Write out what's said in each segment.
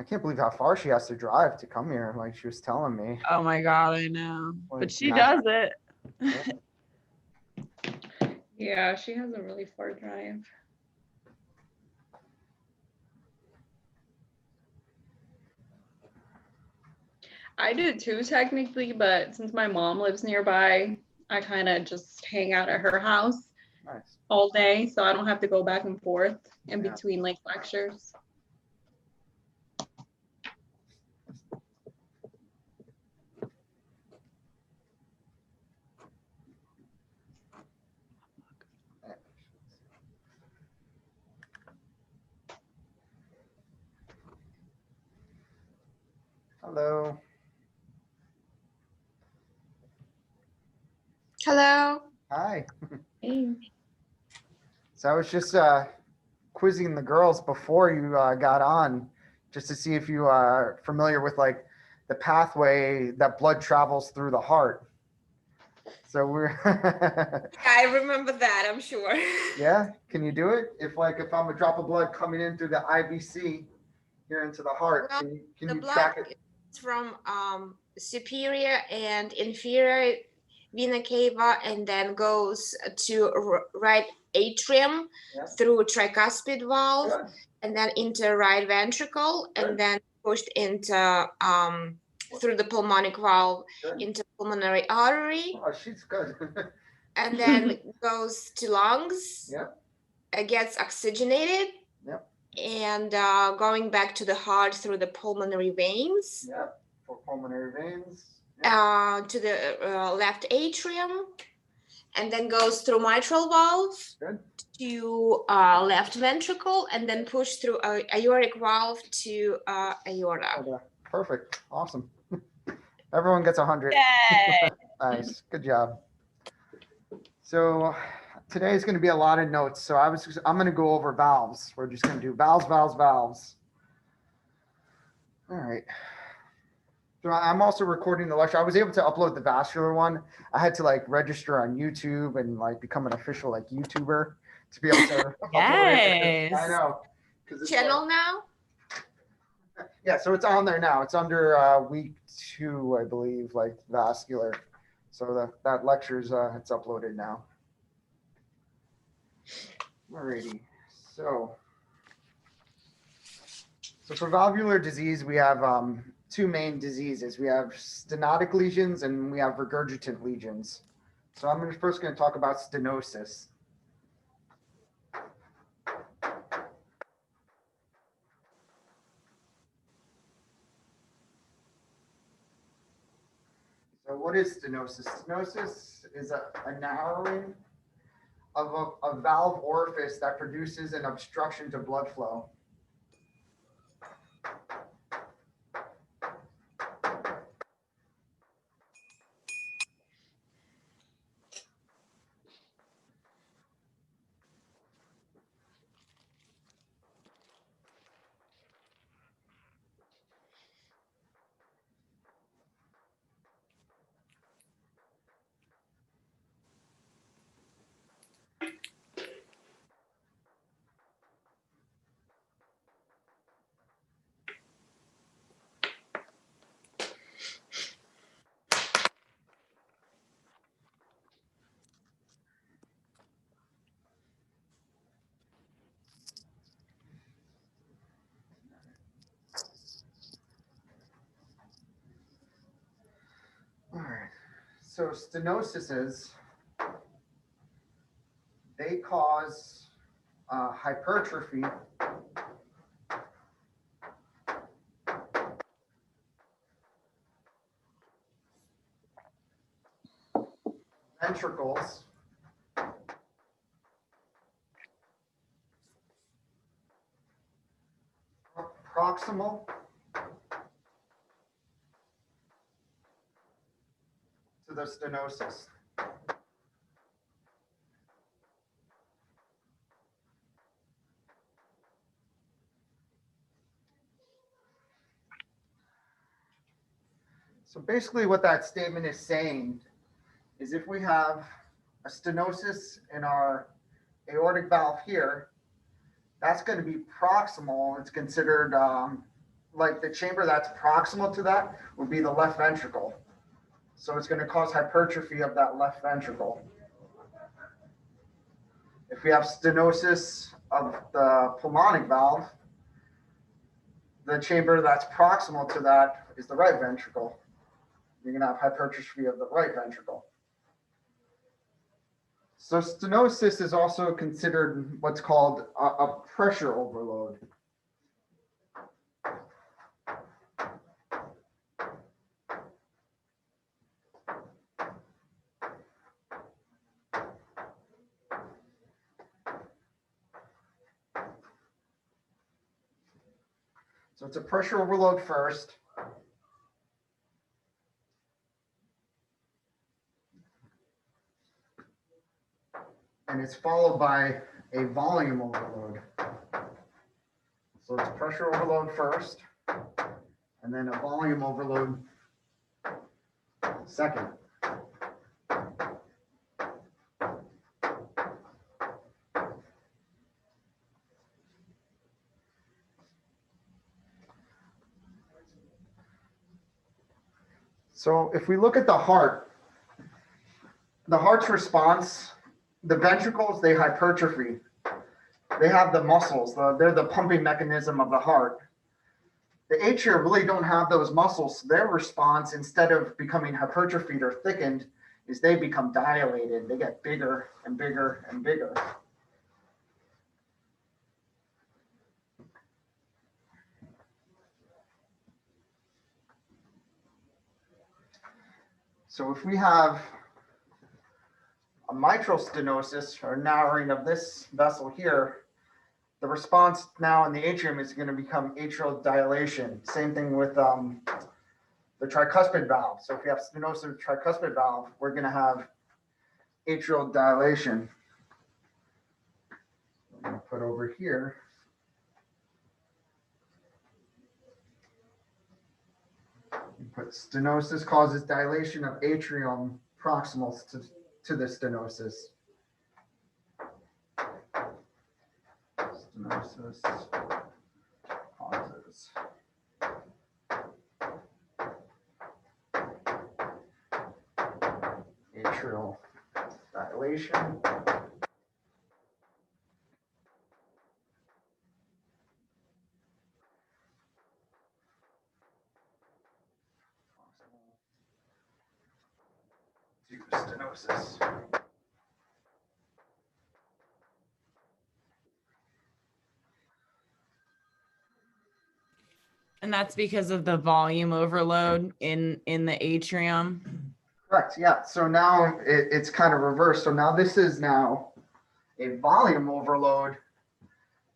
I can't believe how far she has to drive to come here. Like she was telling me. Oh my God, I know. But Like, she does it. Yeah, she has a really far drive. I do too, technically, but since my mom lives nearby, I kind of just hang out at her house Nice. all day, so I don't have to go back and forth in Yeah. between like lectures. Hello. Hello. Hi. Hey. So I was just quizzing the girls before you got on, just to see if you are familiar with like the pathway that blood travels through the heart. So we're I remember that, I'm sure. yeah. Can you do it? If I'm a drop of blood coming in through the IVC here into the heart, Well, can the you blood track it? is from superior and inferior vena cava and then goes to right atrium Yeah. through tricuspid valve Good. and then into right ventricle Good. and then pushed into through the pulmonic valve Good. into pulmonary artery Oh, she's good. and then goes to lungs. Yep. It gets oxygenated. Yep. And going back to the heart through the pulmonary veins. Yep. For pulmonary veins. To the left atrium, and then goes through mitral valve. Good. To left ventricle, and then push through aortic valve to aorta. Okay. Perfect. Awesome. Everyone gets 100. Yay. Nice. Good job. So today is going to be a lot of notes. So I'm going to go over valves. We're just going to do valves, valves, valves. All right. So I'm also recording the lecture. I was able to upload the vascular one. I had to like register on YouTube and like become an official like YouTuber to be able to upload it. Yes. I know. 'Cause it's Channel now. yeah, so it's on there now. It's under week 2, I believe, like vascular. So that lecture's it's uploaded now. Alrighty. So for valvular disease, we have 2 main diseases. We have stenotic lesions and we have regurgitant lesions. So I'm first going to talk about stenosis. So what is stenosis? Stenosis is a narrowing of a valve orifice that produces an obstruction to blood flow. All right. So stenosises, they cause hypertrophy ventricles proximal to the stenosis. So basically what that statement is saying is if we have a stenosis in our aortic valve here, that's going to be proximal. It's considered like the chamber that's proximal to that would be the left ventricle. So it's going to cause hypertrophy of that left ventricle. If we have stenosis of the pulmonic valve, the chamber that's proximal to that is the right ventricle. You're going to have hypertrophy of the right ventricle. So stenosis is also considered what's called a pressure overload. So it's a pressure overload first. And it's followed by a volume overload. So it's pressure overload first, and then a volume overload second. So if we look at the heart's response, the ventricles, they hypertrophy. They have the muscles, they're the pumping mechanism of the heart. The atria really don't have those muscles. Their response, instead of becoming hypertrophied or thickened, is they become dilated. They get bigger and bigger and bigger. So if we have a mitral stenosis or narrowing of this vessel here, the response now in the atrium is going to become atrial dilation. Same thing with the tricuspid valve. So if we have stenosis of the tricuspid valve, we're going to have atrial dilation. I'm going to put over here. Put stenosis causes dilation of atrium proximal to the stenosis. Stenosis causes atrial dilation. To stenosis. And that's because of the volume overload in the atrium. Correct. Yeah. So now it's kind of reversed. So now this is now a volume overload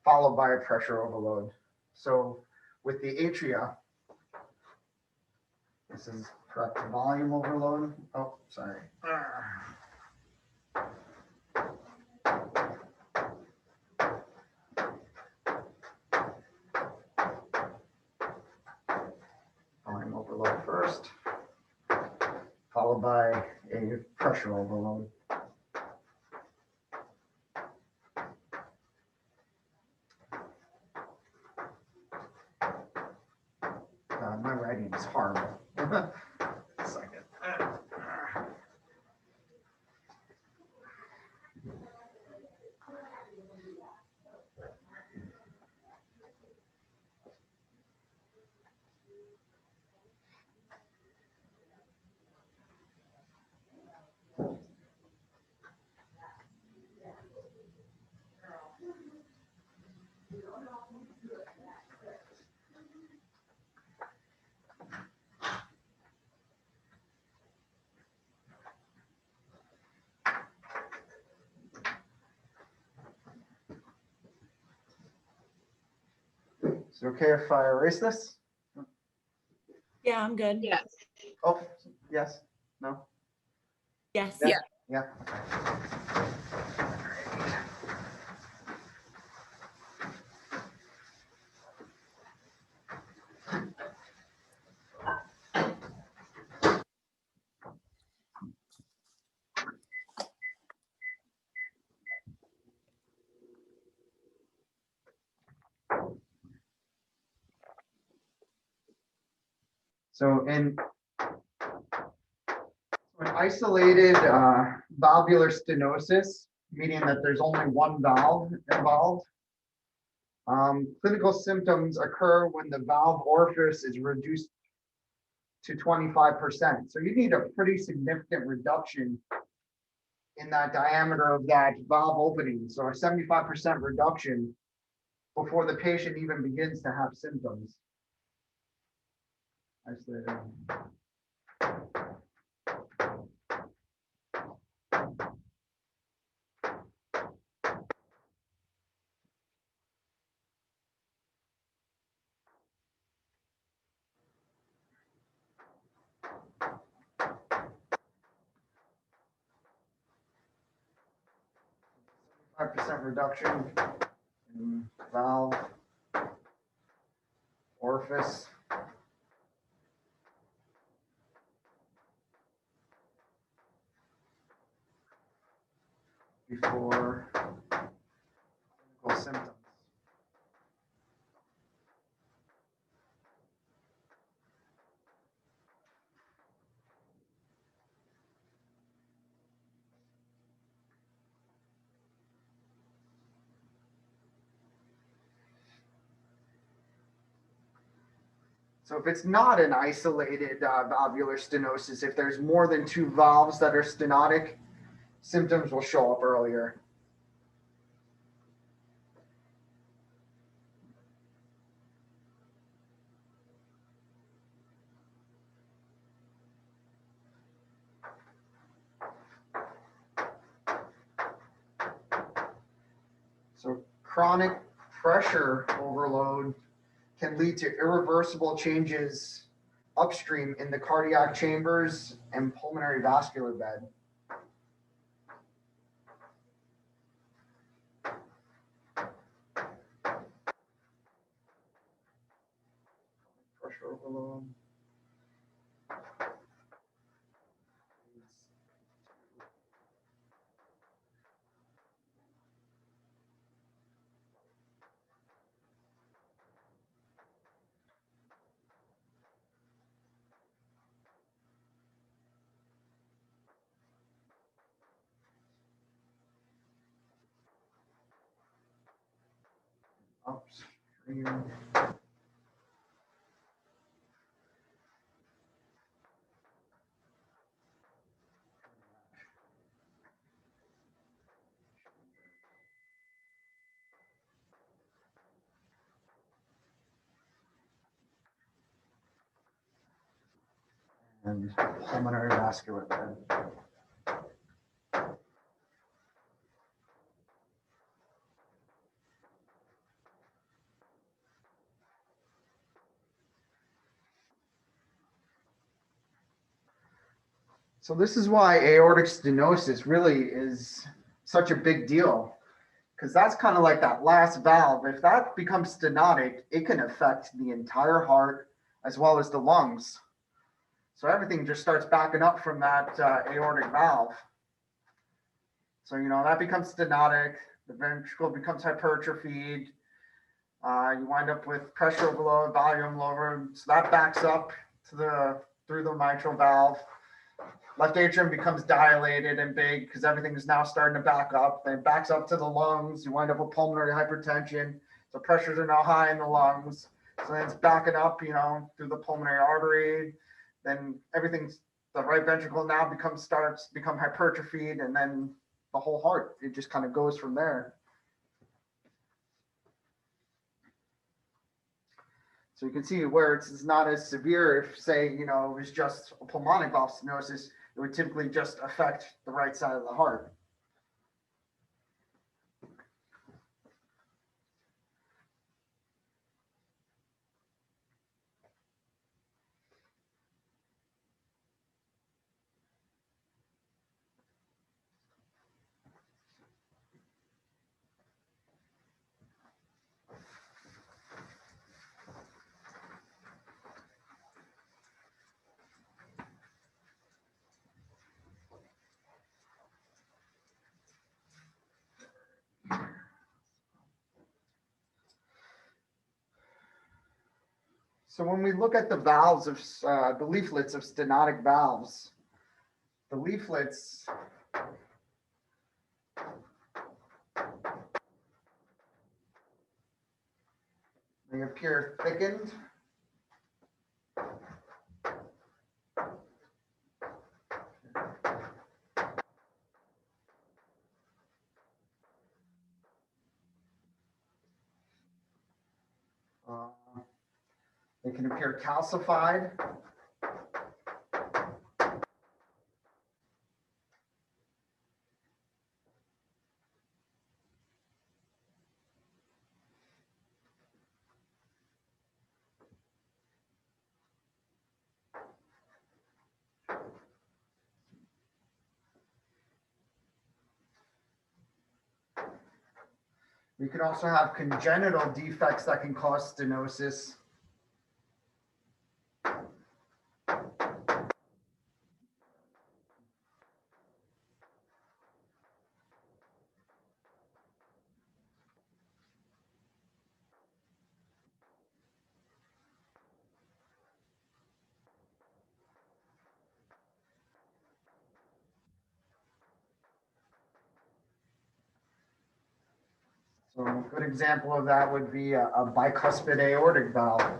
followed by a pressure overload. So with the atria, this is correct volume overload. Oh, sorry. Volume overload first, followed by a pressure overload. My writing is horrible. Second. Is it okay if I erase this? Yeah, I'm good. Yes. Oh, yes, no, Yes. Yeah. yeah. So in isolated valvular stenosis, meaning that there's only one valve involved, clinical symptoms occur when the valve orifice is reduced to 25%. So you need a pretty significant reduction in that diameter of that valve opening. So a 75% reduction before the patient even begins to have symptoms. Isolated. 5% reduction in valve orifice. Before clinical symptoms. So if it's not an isolated valvular stenosis, if there's more than two valves that are stenotic, symptoms will show up earlier. So chronic pressure overload can lead to irreversible changes upstream in the cardiac chambers and pulmonary vascular bed. Pressure overload. Upstream. And pulmonary vascular bed. So this is why aortic stenosis really is such a big deal, because that's kind of like that last valve. If that becomes stenotic, it can affect the entire heart as well as the lungs. So everything just starts backing up from that aortic valve. So, that becomes stenotic, the ventricle becomes hypertrophied. You wind up with pressure overload, volume lower. So that backs up through the mitral valve. Left atrium becomes dilated and big because everything is now starting to back up. Then it backs up to the lungs. You wind up with pulmonary hypertension. So pressures are now high in the lungs. So then it's backing up, through the pulmonary artery. Then the right ventricle now starts to become hypertrophied, and then the whole heart, it just kind of goes from there. So you can see where it's not as severe if, say, it was just a pulmonic valve stenosis, it would typically just affect the right side of the heart. So when we look at the valves of, the leaflets of stenotic valves, the leaflets they appear thickened. Uh, They can appear calcified. We can also have congenital defects that can cause stenosis. So a good example of that would be a bicuspid aortic valve.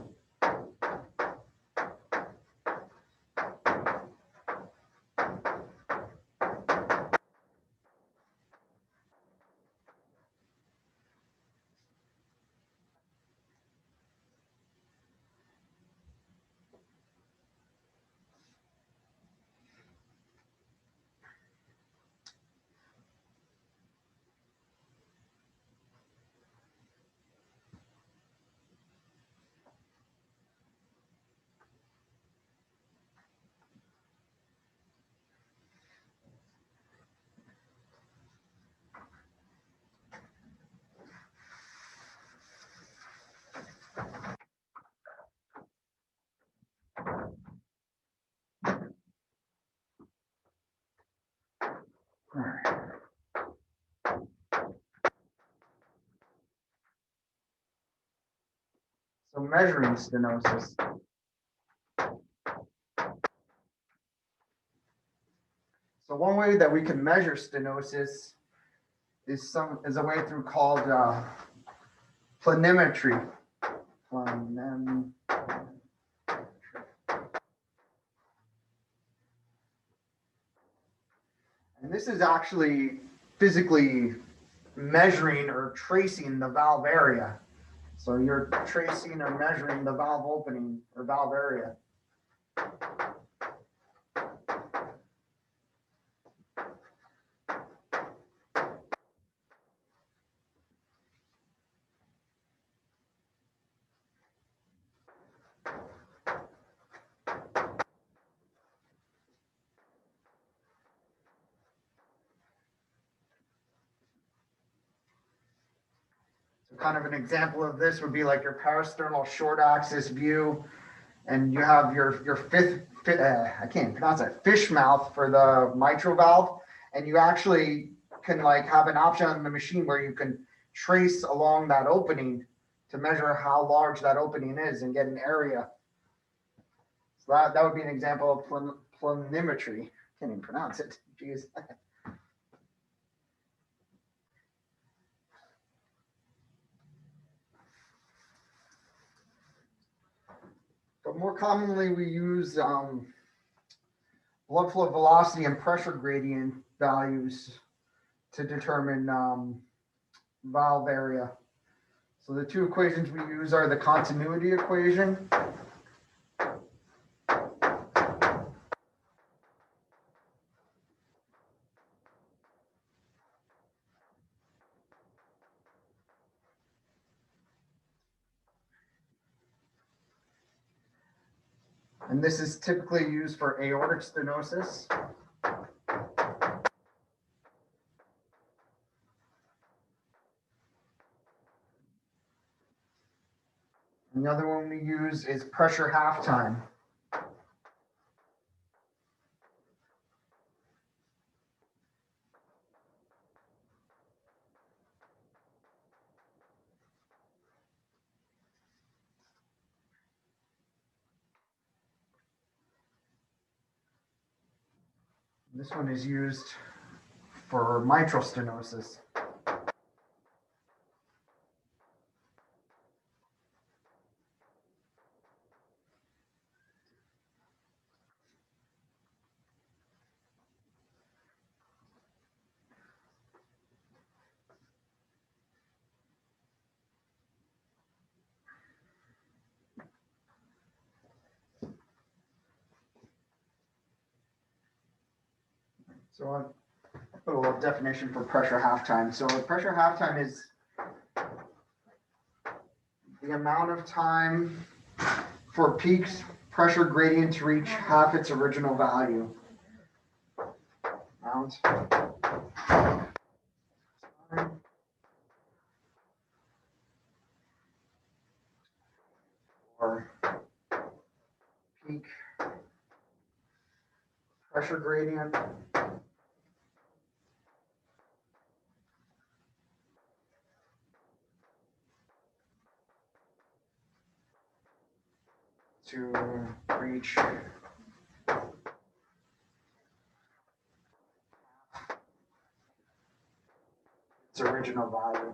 All right. So measuring stenosis. So one way that we can measure stenosis is a way through called planimetry. And this is actually physically measuring or tracing the valve area. So you're tracing or measuring the valve opening or valve area. So kind of an example of this would be like your parasternal short axis view, and you have your I can't pronounce it, fish mouth for the mitral valve, and you actually can like have an option on the machine where you can trace along that opening to measure how large that opening is and get an area. So that would be an example of planimetry. Can't even pronounce it. Jeez. But more commonly, we use blood flow velocity and pressure gradient values to determine valve area. So the two equations we use are the continuity equation and this is typically used for aortic stenosis. And the other one we use is pressure half time. This one is used for mitral stenosis. So I'll put a little definition for pressure halftime. So pressure halftime is the amount of time for peak pressure gradient to reach half its original value. Amount or peak pressure gradient to reach its original value.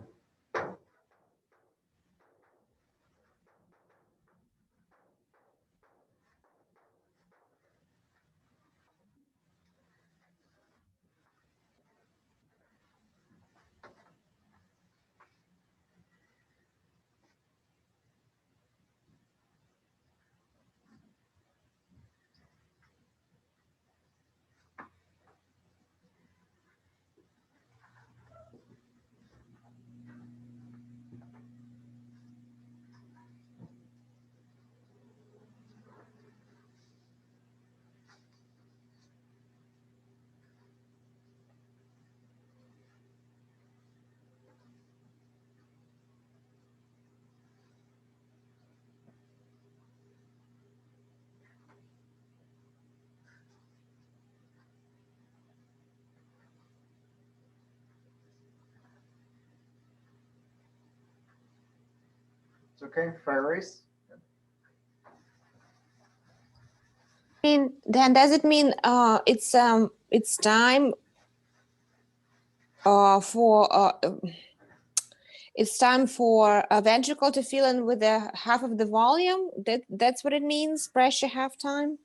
It's okay, fire race. Then does it mean it's time for it's time for a ventricle to fill in with the half of the volume? That's what it means, pressure halftime?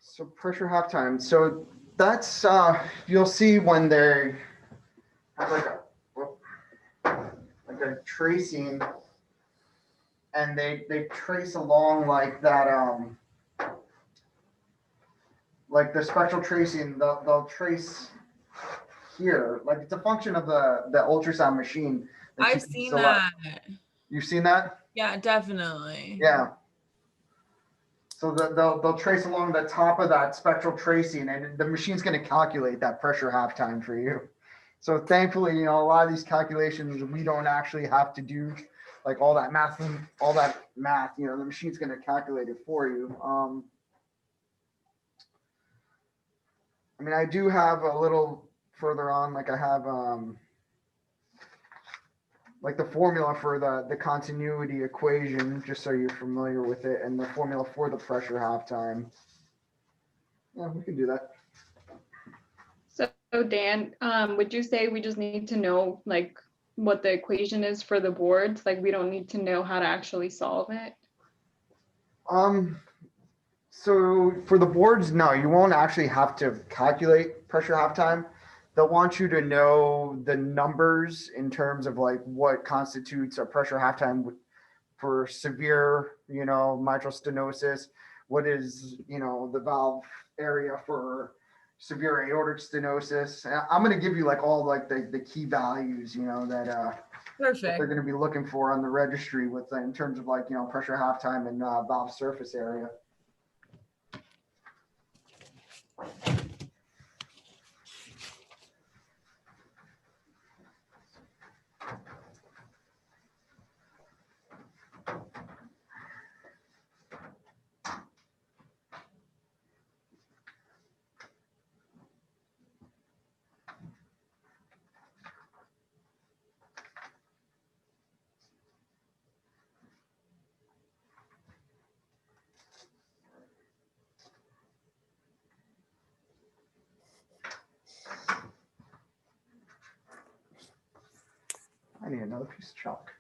So pressure halftime. So that's you'll see when they have like a tracing, and they trace along like that like the spectral tracing. They'll trace here, like it's a function of the ultrasound machine. that you I've can seen select. that. You've seen that? Yeah, definitely. Yeah. So they'll trace along the top of that spectral tracing, and the machine's going to calculate that pressure halftime for you. So thankfully, a lot of these calculations we don't actually have to do like all that math. The machine's going to calculate it for you. I mean, I do have a little further on, like I have like the formula for the continuity equation, just so you're familiar with it, and the formula for the pressure halftime. Yeah, we can do that. So Dan, would you say we just need to know like what the equation is for the boards? Like we don't need to know how to actually solve it? So for the boards, no, you won't actually have to calculate pressure halftime. They'll want you to know the numbers in terms of like what constitutes a pressure halftime for severe, mitral stenosis. What is, the valve area for severe aortic stenosis? And I'm going to give you like all like the key values, that Perfect. they're going to be looking for on the registry with in terms of like, pressure halftime and valve surface area. I need another piece of chalk.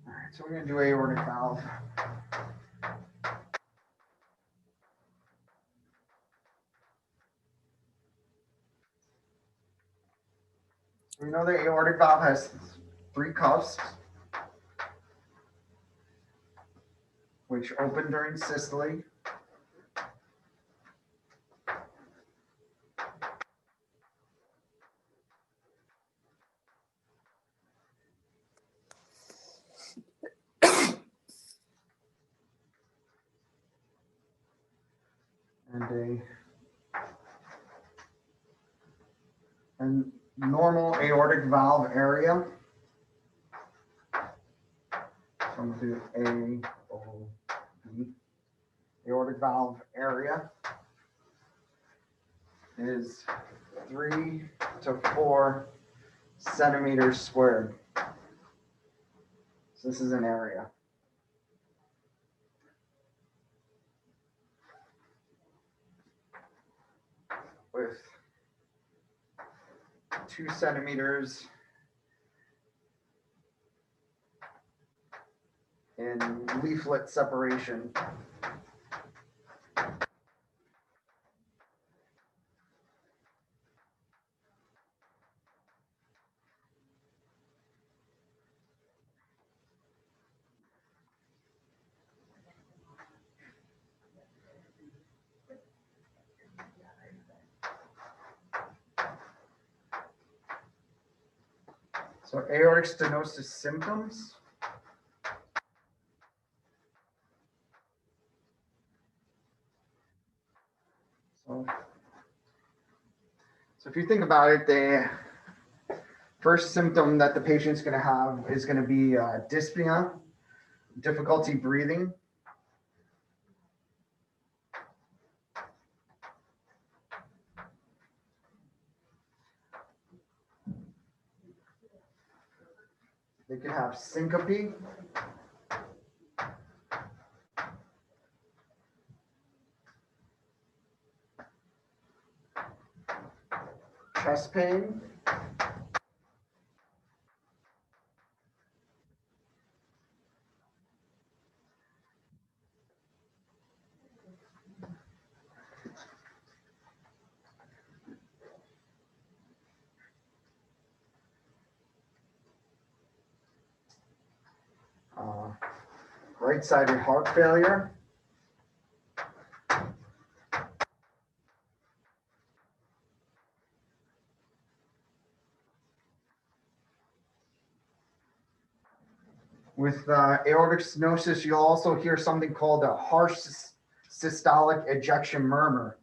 All right, so we're gonna do aortic valve. We know the aortic valve has 3 cuffs, which open during systole. And normal aortic valve area. So I'm gonna do AOB. Aortic valve area is 3 to 4 centimeters squared. So this is an area. With 2 centimeters in leaflet separation. So aortic stenosis symptoms. So if you think about it, the first symptom that the patient's going to have is going to be dyspnea, difficulty breathing. They could have syncope. Chest pain. Right-sided heart failure. With aortic stenosis, you'll also hear something called a harsh systolic ejection murmur.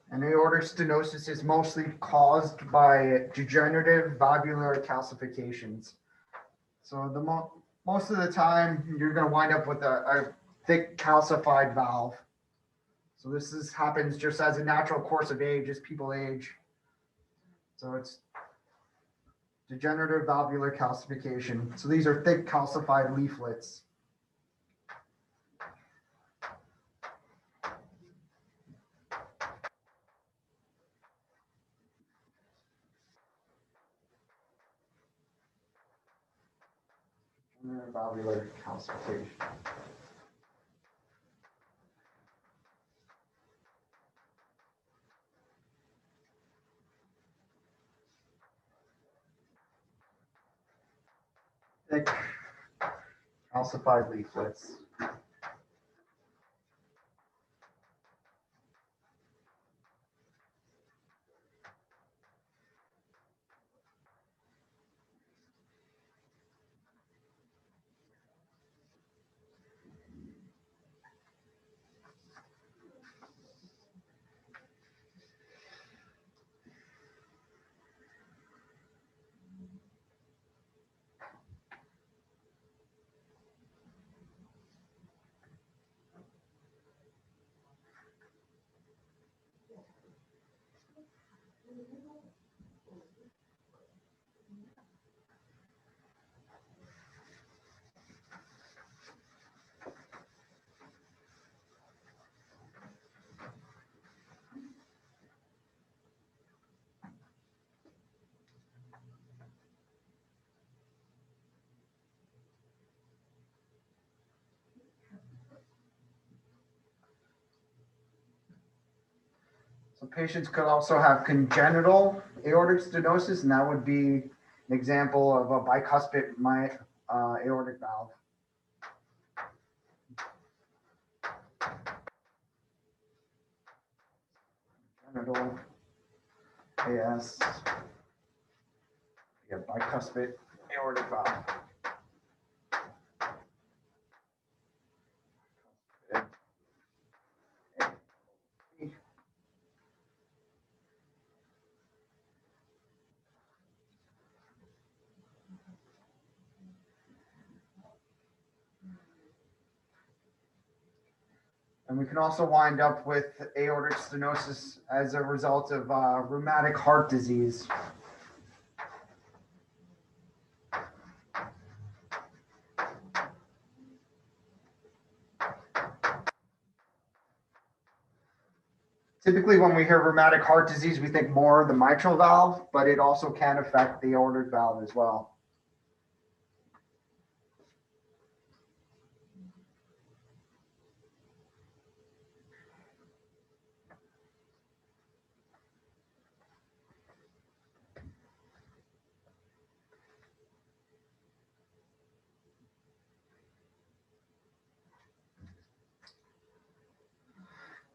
And aortic stenosis is mostly caused by degenerative valvular calcifications. So most of the time, you're going to wind up with a thick calcified valve. So this happens just as a natural course of age as people age. So it's degenerative valvular calcification. So these are thick calcified leaflets. Valvular calcification. Thick calcified leaflets. So patients could also have congenital aortic stenosis, and that would be an example of a bicuspid aortic valve. Congenital AS, yeah, bicuspid aortic valve. And we can also wind up with aortic stenosis as a result of rheumatic heart disease. Typically, when we hear rheumatic heart disease, we think more of the mitral valve, but it also can affect the aortic valve as well.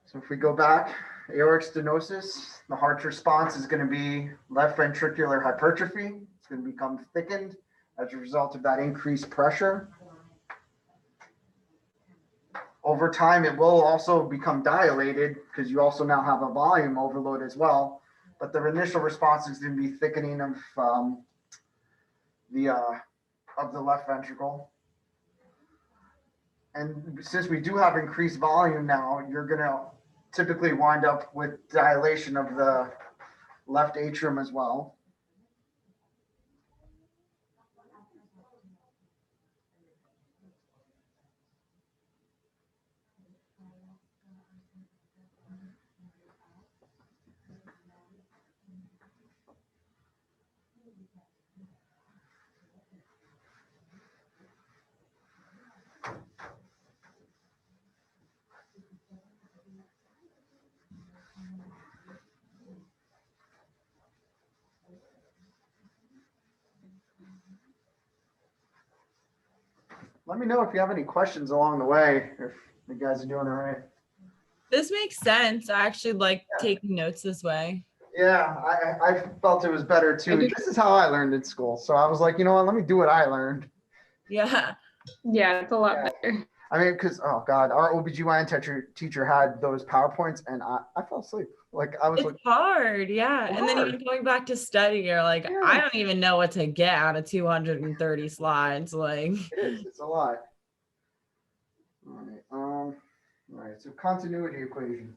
So if we go back, aortic stenosis, the heart's response is going to be left ventricular hypertrophy. It's going to become thickened as a result of that increased pressure. Over time, it will also become dilated because you also now have a volume overload as well. But the initial response is going to be thickening of the left ventricle. And since we do have increased volume now, you're going to typically wind up with dilation of the left atrium as well. Let me know if you have any questions along the way, if you guys are doing it right. This makes sense. I actually like taking notes this way. Yeah, I felt it was better too. This is how I learned in school. So I was like, you know what, let me do what I learned. Yeah. Yeah, it's a lot better. I mean, because, oh God, our OBGYN teacher had those PowerPoints and I fell asleep. Like I was It's like, hard. Yeah. And then even going back to study, you're like, I don't even know what to get out of 230 slides. Like it is, it's a lot. All right, so continuity equation.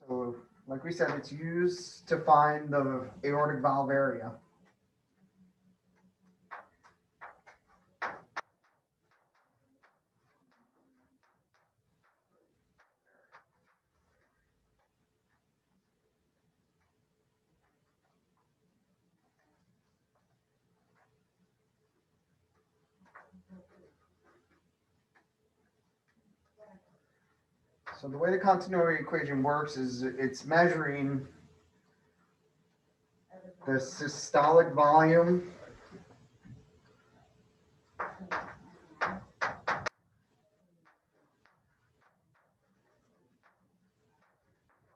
So like we said, it's used to find the aortic valve area. So the way the continuity equation works is it's measuring the systolic volume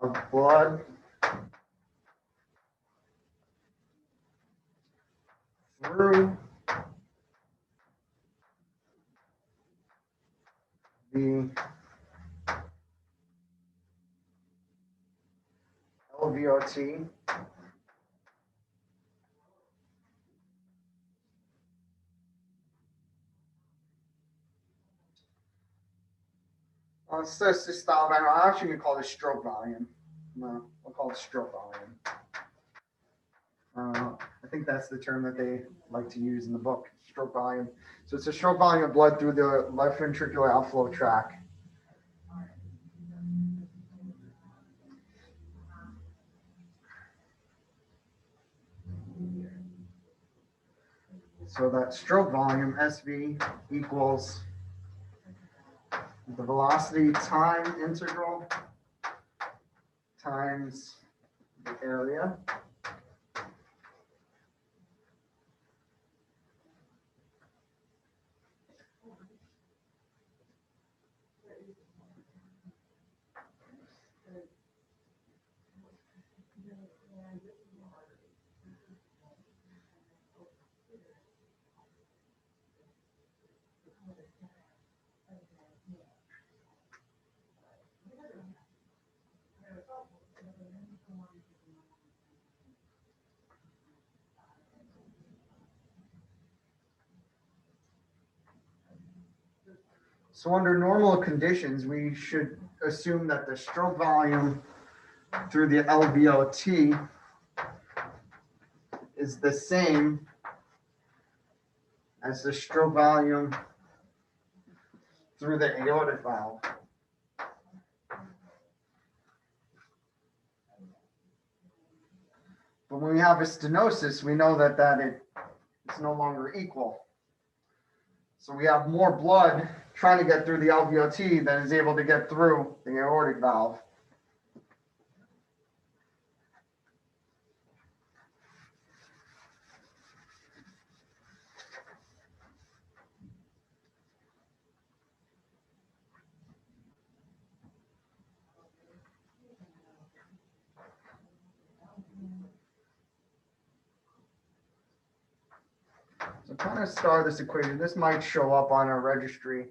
of blood through the LVOT instead of systolic volume, I'm actually gonna call this stroke volume. No, I'll call it stroke volume. I think that's the term that they like to use in the book, stroke volume. So it's a stroke volume of blood through the left ventricular outflow tract. So that stroke volume, SV, equals the velocity time integral times the area. So under normal conditions, we should assume that the stroke volume through the LVOT is the same as the stroke volume through the aortic valve. But when we have a stenosis, we know that it's no longer equal. So we have more blood trying to get through the LVOT than is able to get through the aortic valve. So kind of star this equation. This might show up on a registry.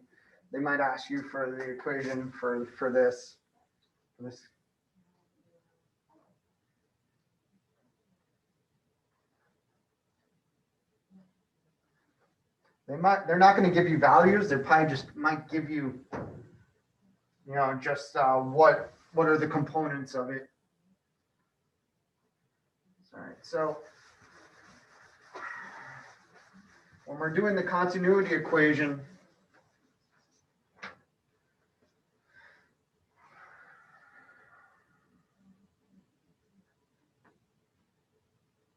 They might ask you for the equation for this. They're not going to give you values. They probably just might give you, just what are the components of it. All right, so when we're doing the continuity equation,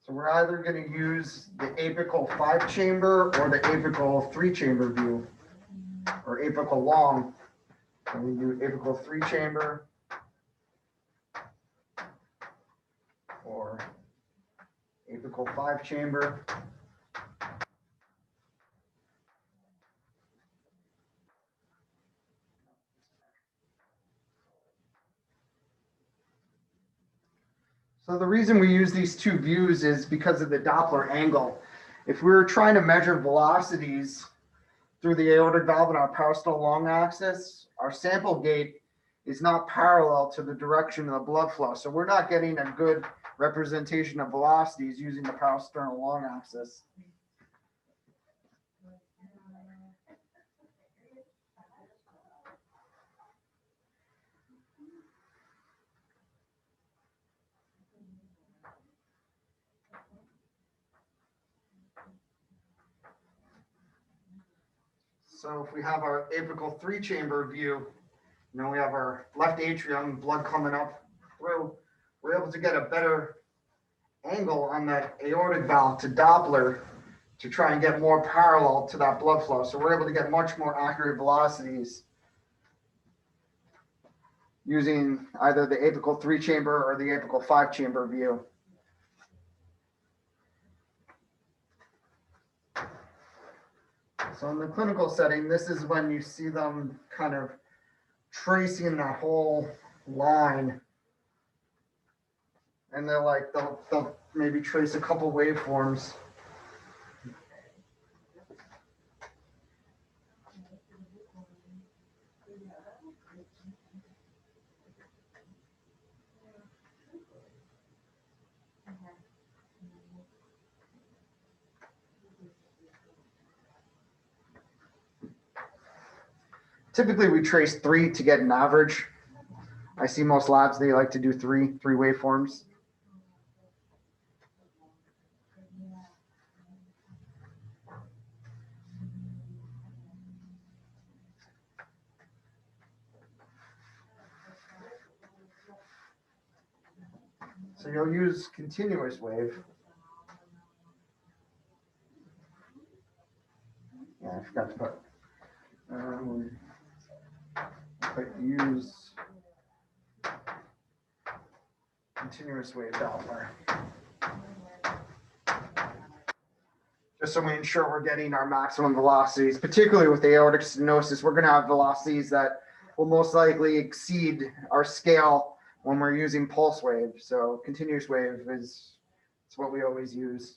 so we're either going to use the apical 5-chamber or the apical 3-chamber view, or apical long. So we do apical 3-chamber or apical 5-chamber. So the reason we use these two views is because of the Doppler angle. If we were trying to measure velocities through the aortic valve and our parasternal long axis, our sample gate is not parallel to the direction of the blood flow. So we're not getting a good representation of velocities using the parasternal long axis. So if we have our apical 3-chamber view, we have our left atrium, blood coming up through, we're able to get a better angle on that aortic valve to Doppler to try and get more parallel to that blood flow. So we're able to get much more accurate velocities using either the apical 3-chamber or the apical 5-chamber view. So in the clinical setting, this is when you see them kind of tracing that whole line. And they'll maybe trace a couple waveforms. typically we trace 3 to get an average. I see most labs, they like to do three waveforms. So you'll use continuous wave. Yeah, I forgot to put use continuous wave Doppler. Just so we ensure we're getting our maximum velocities, particularly with aortic stenosis, we're going to have velocities that will most likely exceed our scale when we're using pulse wave. So continuous wave is what we always use.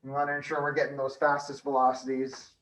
We want to ensure we're getting those fastest velocities.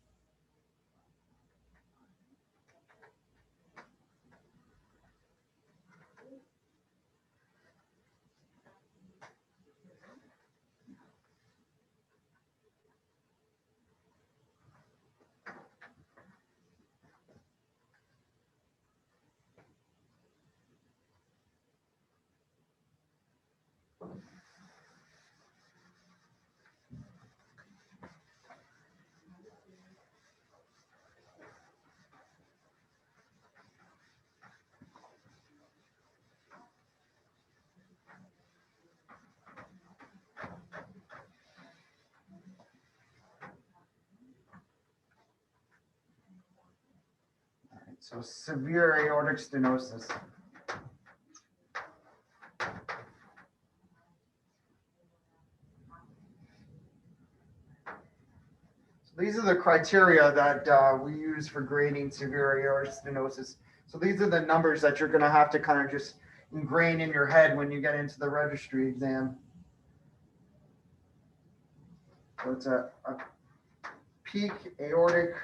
So severe aortic stenosis. So these are the criteria that we use for grading severe aortic stenosis. So these are the numbers that you're going to have to kind of just ingrain in your head when you get into the registry exam. So it's a peak aortic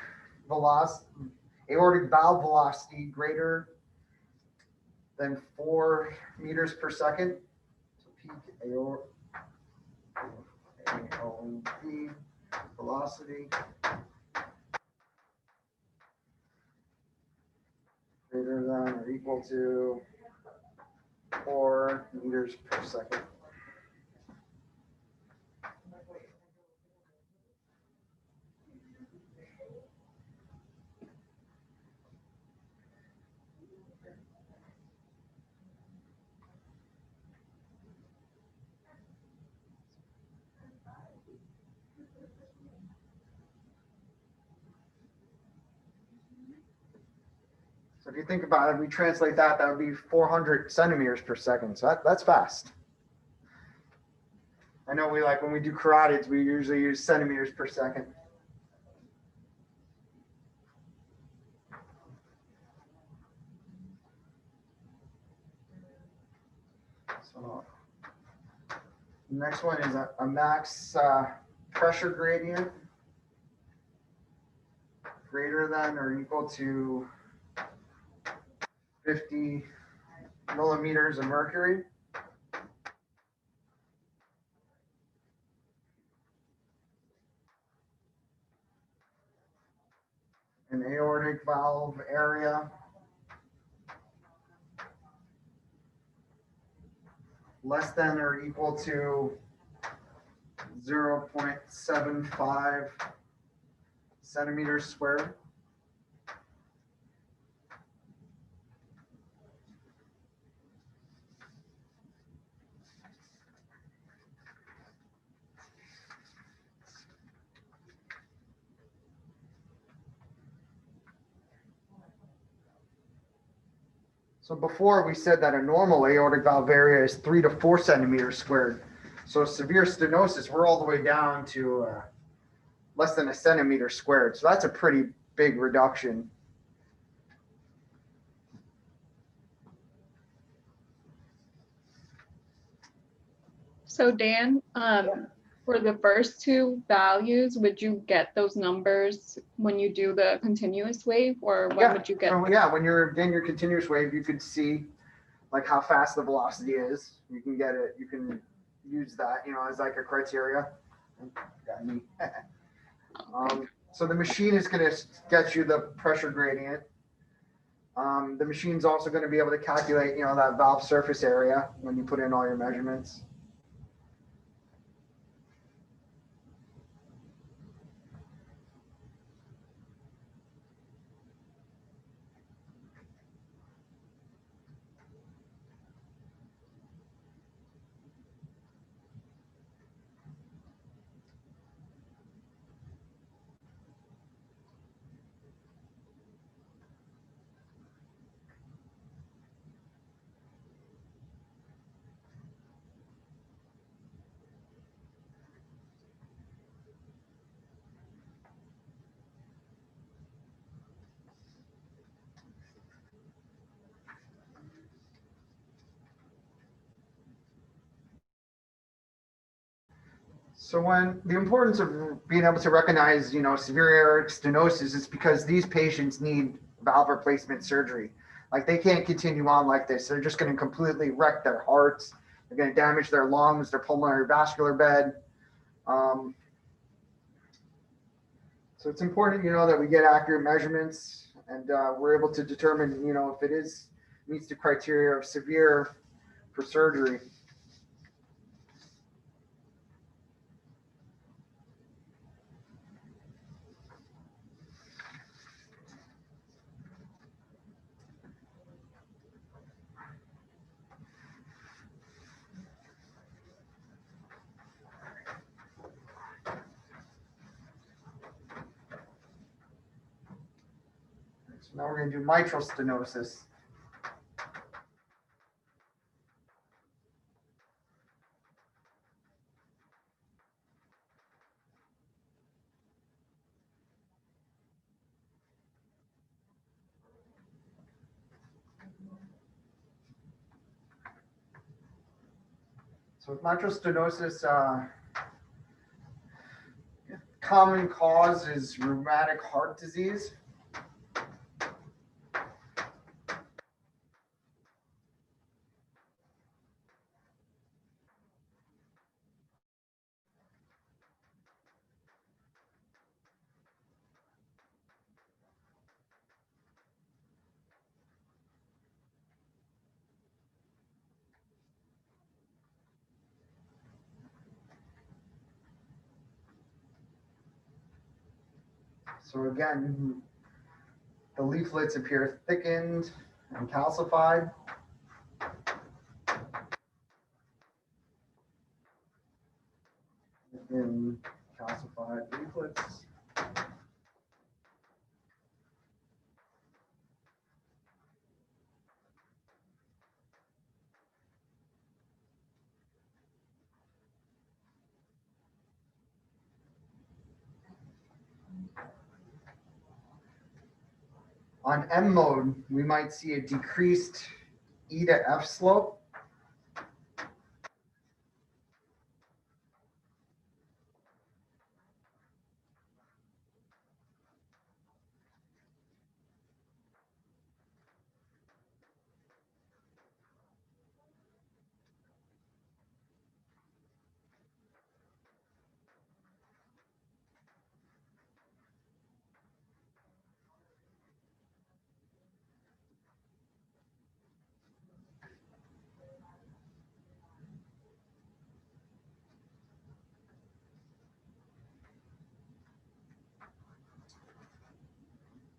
velocity, aortic valve velocity greater than 4 meters per second. So peak aortic velocity greater than or equal to 4 meters per second. So if you think about it, we translate that, that would be 400 centimeters per second. So that's fast. I know we like when we do carotids, we usually use centimeters per second. So the next one is a max pressure gradient greater than or equal to 50 millimeters of mercury. An aortic valve area less than or equal to 0.75 centimeters squared. So before we said that a normal aortic valve area is 3 to 4 centimeters squared. So severe stenosis, we're all the way down to less than a centimeter squared. So that's a pretty big reduction. So Dan, for the first two values, would you get those numbers when you do the continuous wave, or when would you get? So, yeah, when you're getting your continuous wave, you could see like how fast the velocity is. You can get it. You can use that, you know, as like a criteria. Got me. So the machine is going to get you the pressure gradient. The machine's also going to be able to calculate, that valve surface area when you put in all your measurements. So when the importance of being able to recognize, severe aortic stenosis is because these patients need valve replacement surgery. Like they can't continue on like this. They're just going to completely wreck their hearts. They're going to damage their lungs, their pulmonary vascular bed. So it's important, that we get accurate measurements and we're able to determine, if it meets the criteria of severe for surgery. So now we're going to do mitral stenosis. So with mitral stenosis, common cause is rheumatic heart disease. So again, the leaflets appear thickened and calcified. In calcified leaflets. On M mode, we might see a decreased E to F slope.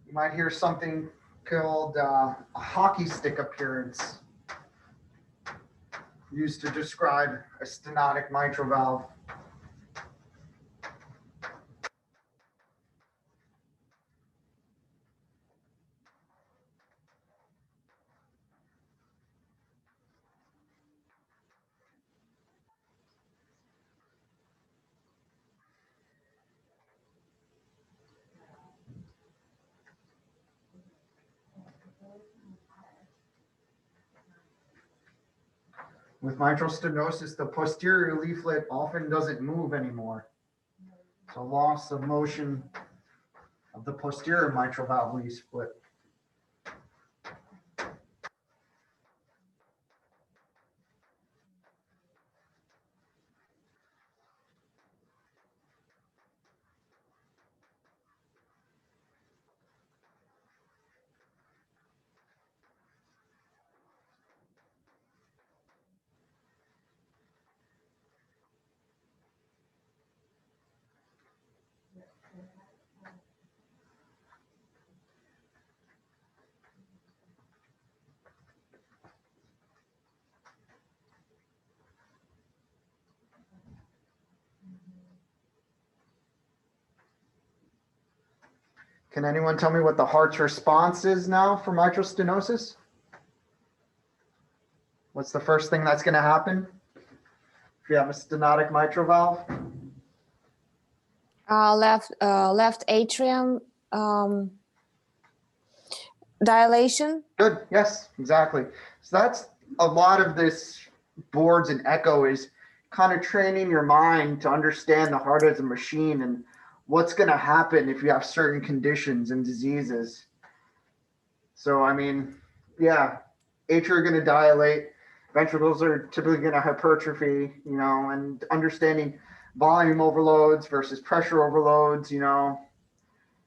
You might hear something called a hockey stick appearance, used to describe a stenotic mitral valve. With mitral stenosis, the posterior leaflet often doesn't move anymore. So loss of motion of the posterior mitral valve leaflet. Can anyone tell me what the heart's response is now for mitral stenosis? What's the first thing that's going to happen if you have a stenotic mitral valve? Left atrium dilation. Good. Yes, exactly. So that's a lot of this boards and echo is kind of training your mind to understand the heart as a machine and what's going to happen if you have certain conditions and diseases. So, I mean, yeah, atria are going to dilate. Ventricles are typically going to hypertrophy, you know, and understanding volume overloads versus pressure overloads, you know,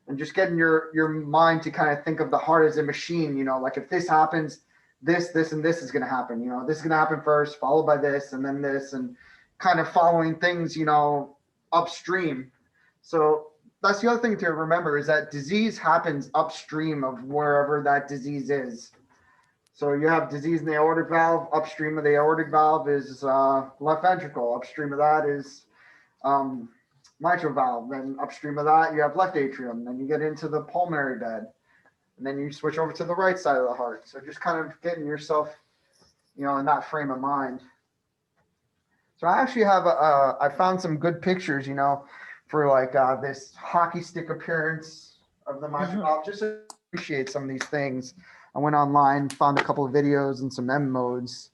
and just getting your mind to kind of think of the heart as a machine, you know, like if this happens, this, and this is going to happen, you know, this is going to happen first, followed by this, and then this, and kind of following things, you know, upstream. So that's the other thing to remember is that disease happens upstream of wherever that disease is. So you have disease in the aortic valve. Upstream of the aortic valve is left ventricle. Upstream of that is mitral valve. Then upstream of that, you have left atrium. Then you get into the pulmonary bed. And then you switch over to the right side of the heart. So just kind of getting yourself, you know, in that frame of mind. So I actually have, I found some good pictures, you know, for like this hockey stick appearance of the mitral valve, just to appreciate some of these things. I went online, found a couple of videos and some M modes.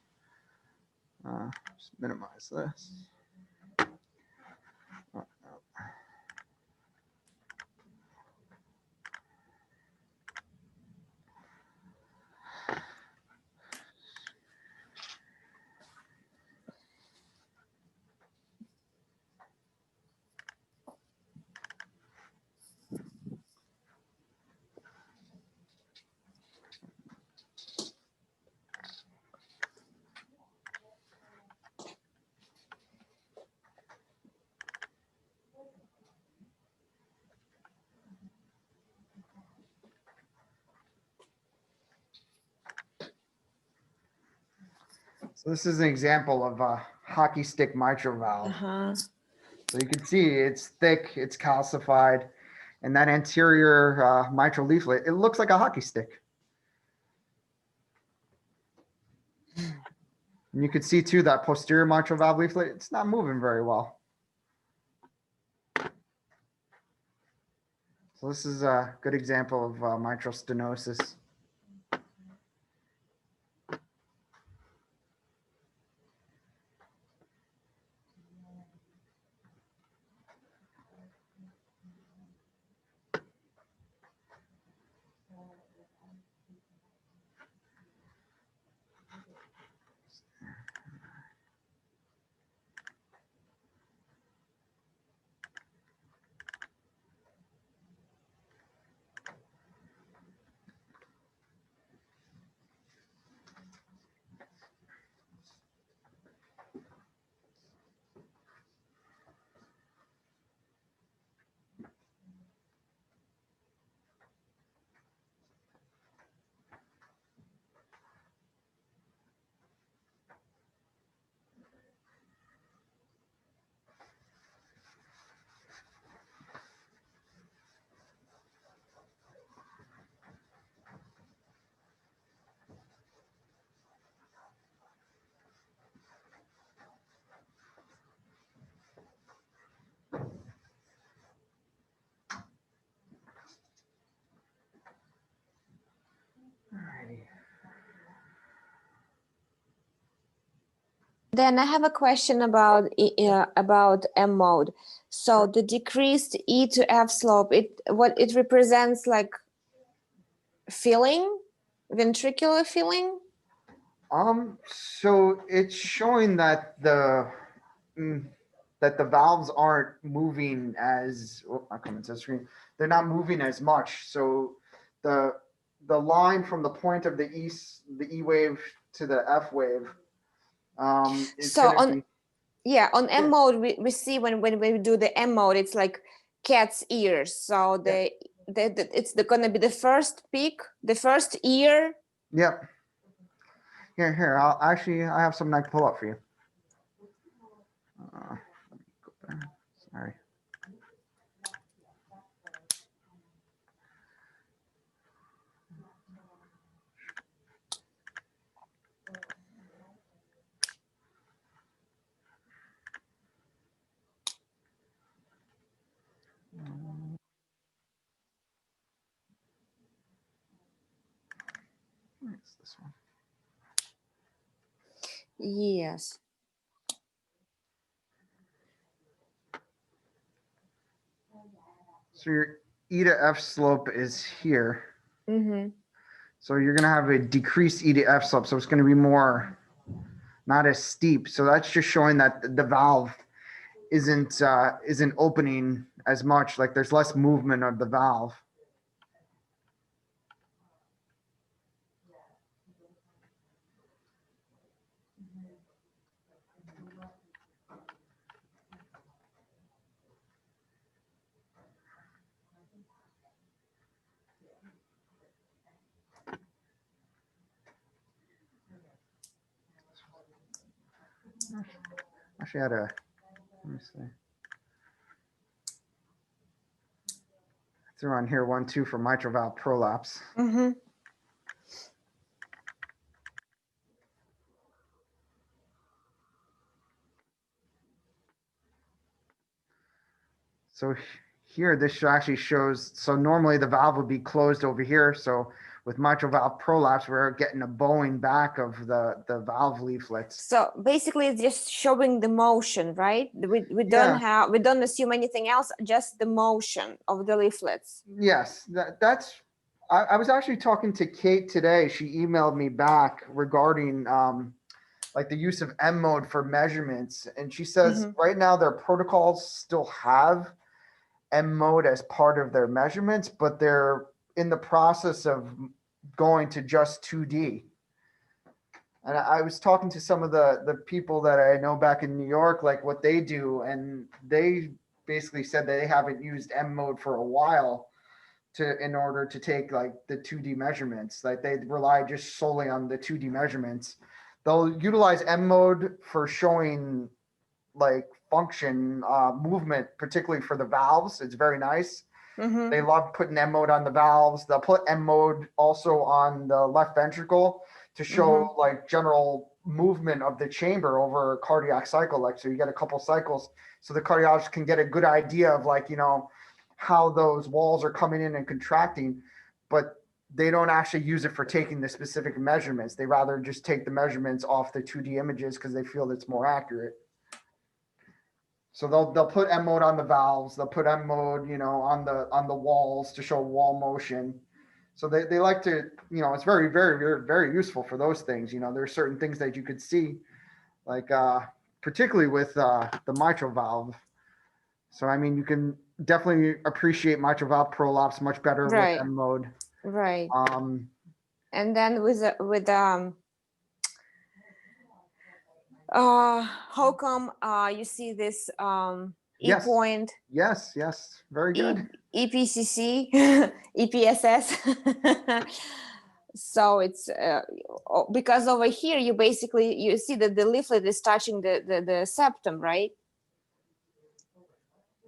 Just minimize this. So this is an example of a hockey stick mitral valve. Uh-huh. So you can see it's thick, it's calcified, and that anterior mitral leaflet, it looks like a hockey stick. And you can see too that posterior mitral valve leaflet, it's not moving very well. So this is a good example of mitral stenosis. Alrighty. Then I have a question about M mode. So the decreased E to F slope, it represents like filling, ventricular filling. So it's showing that the valves aren't moving as, oh, I'll come into the screen. They're not moving as much. So the line from the point of the E wave to the F wave. Is So on M mode, we see when we do the M mode, it's like cat's ears. So it's going to be the first peak, the first ear. Yep. Here, I have something I can pull up for you. Let me go back. Sorry. Where's this one? Yes. So your E to F slope is here. Mm-hmm. So you're going to have a decreased E to F slope. So it's going to be more, not as steep. So that's just showing that the valve isn't opening as much. Like there's less movement of the valve. Actually, I had a, let me see. Throw on here 1, 2 for mitral valve prolapse. Mm-hmm. So here, this actually shows, so normally the valve would be closed over here. So with mitral valve prolapse, we're getting a bowing back of the valve leaflets. So basically it's just showing the motion, right? We Yeah. don't assume anything else, just the motion of the leaflets. Yes, I was actually talking to Kate today. She emailed me back regarding like the use of M mode for measurements. And she says right now their protocols still have M mode as part of their measurements, but they're in the process of going to just 2D. And I was talking to some of the people that I know back in New York, like what they do, and they basically said that they haven't used M mode for a while in order to take like the 2D measurements. Like they rely just solely on the 2D measurements. They'll utilize M mode for showing like function movement, particularly for the valves. It's very nice. Mm-hmm. They love putting M mode on the valves. They'll put M mode also on the left ventricle to show like general movement of the chamber over a cardiac cycle. Like, so you get a couple cycles so the cardiologist can get a good idea of like, you know, how those walls are coming in and contracting, but they don't actually use it for taking the specific measurements. They rather just take the measurements off the 2D images because they feel it's more accurate. So they'll put M mode on the valves. They'll put M mode, you know, on the walls to show wall motion. So they like to, you know, it's very, very, very, very useful for those things. You know, there are certain things that you could see, like particularly with the mitral valve. So I mean, you can definitely appreciate mitral valve prolapse much better with M mode. Right. And then with how come you see this E point? Yes, very good. EPCC, EPSS. So it's because over here you see that the leaflet is touching the septum, right?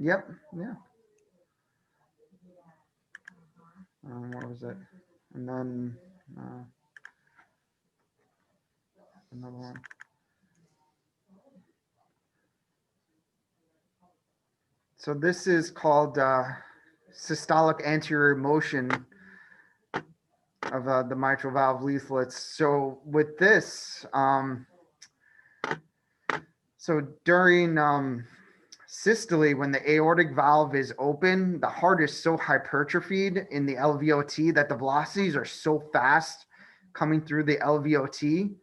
Yep. Yeah. What was it? And then another one. So this is called systolic anterior motion of the mitral valve leaflets. So with this, so during systole, when the aortic valve is open, the heart is so hypertrophied in the LVOT that the velocities are so fast coming through the LVOT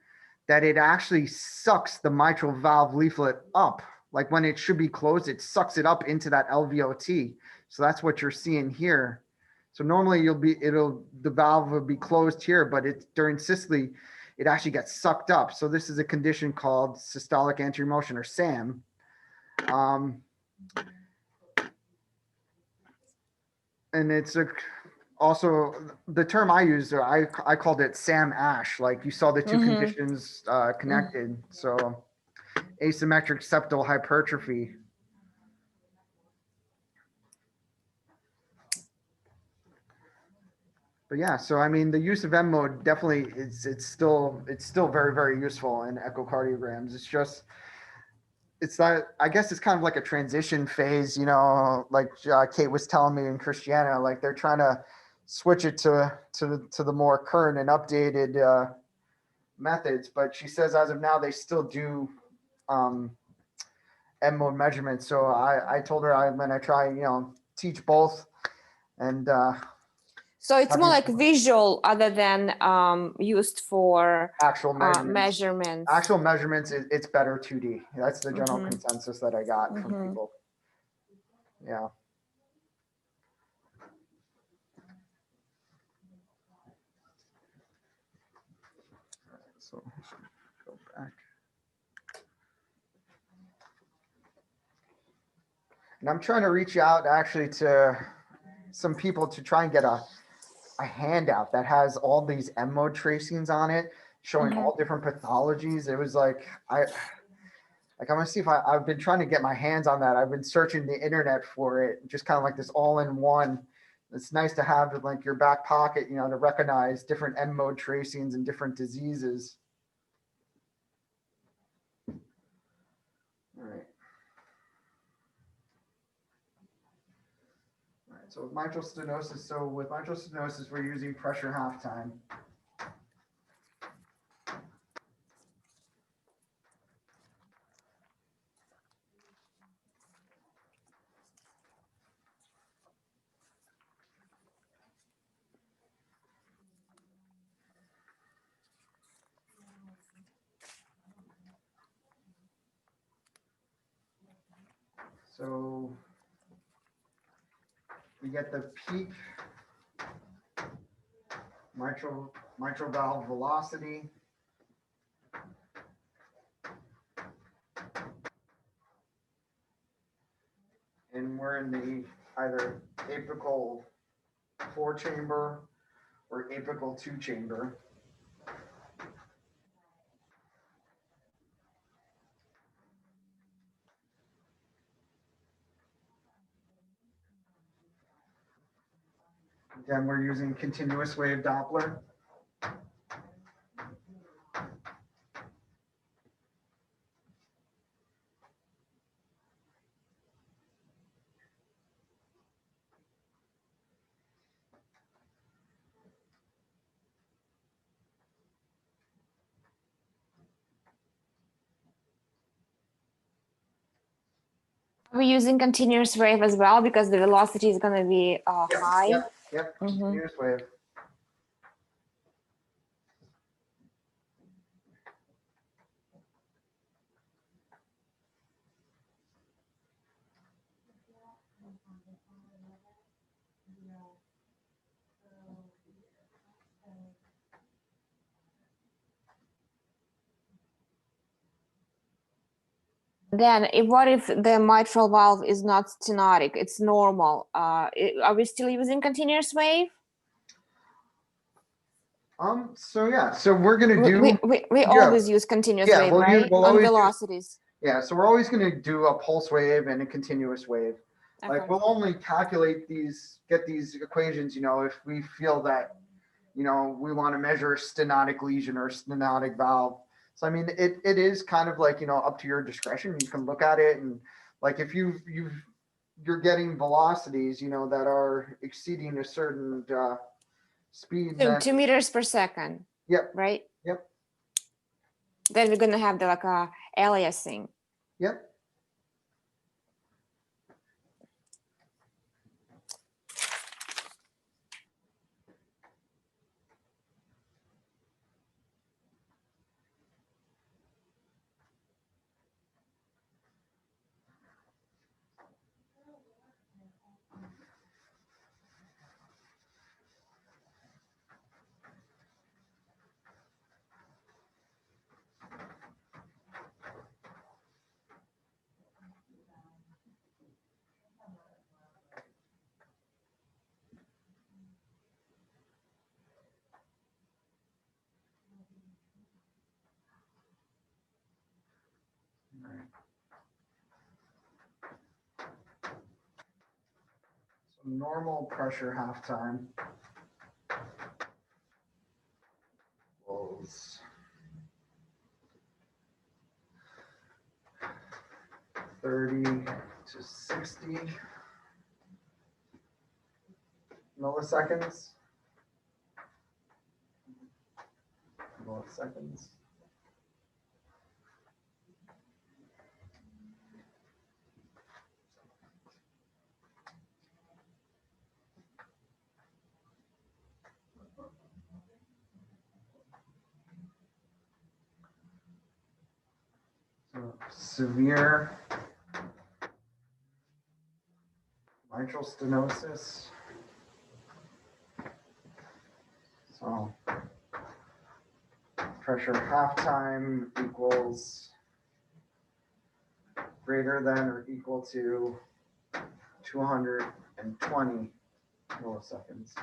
that it actually sucks the mitral valve leaflet up. Like when it should be closed, it sucks it up into that LVOT. So that's what you're seeing here. So normally the valve will be closed here, but it's during systole, it actually gets sucked up. So this is a condition called systolic anterior motion, or SAM. and it's also the term I used, I called it Sam Ash, like you saw the two Mhm. conditions connected. So asymmetric septal hypertrophy. But yeah, so I mean, the use of M mode definitely is it's still very very useful in echocardiograms. It's just it's not. I guess it's kind of like a transition phase, you know, like Kate was telling me in Christiana, like they're trying to switch it to the more current and updated methods. But she says as of now they still do um, M mode measurements. So I told her I'm gonna try, you know, teach both and So it's have more you- like visual other than used for actual measurements. measurements. Actual measurements, it's better 2D. That's the general Mhm. consensus that I got from Mhm. people. Yeah. So go back. And I'm trying to reach out actually to some people to try and get a handout that has all these M mode tracings on it, showing Mhm. all different pathologies. It was like I'm gonna see if I've been trying to get my hands on that. I've been searching the internet for it, just kind of like this all-in-one. It's nice to have it like your back pocket, you know, to recognize different M mode tracings and different diseases. All right. All right. So with mitral stenosis, we're using pressure half time. So we get the peak mitral valve velocity. And we're in the either apical 4-chamber or apical 2-chamber. Again, we're using continuous wave Doppler. Are we using continuous wave as well because the velocity is going to be high? Yep, Mhm. continuous wave. Then, what if the mitral valve is not stenotic? It's normal. Are we still using continuous wave? So yeah, so we're gonna do We always use continuous Yeah, wave, we'll use- right? we'll On always use- velocities. yeah, so we're always gonna do a pulse wave and a continuous wave. Like Okay. we'll only calculate get these equations, you know, if we feel that, you know, we want to measure a stenotic lesion or a stenotic valve. So I mean, it is kind of like, you know, up to your discretion. You can look at it and like if you're getting velocities, you know, that are exceeding a certain speed, then 2 meters per second. Yep. Right. Yep. Then we're gonna have the like a aliasing. Yep. normal pressure half time equals 30 to 60 milliseconds. Milliseconds. So severe mitral stenosis. So pressure half time equals greater than or equal to 220 milliseconds.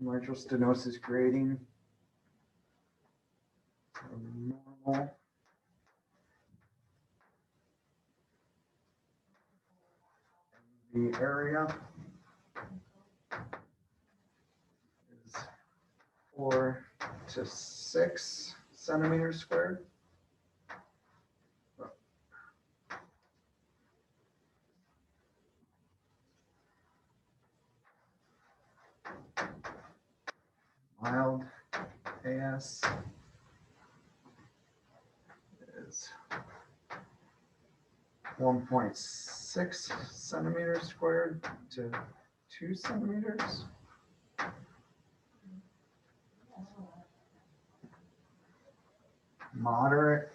Mitral stenosis grading. Normal. The area is 4 to 6 centimeters squared. Mild AS is 1.6 centimeters squared to 2 centimeters. Moderate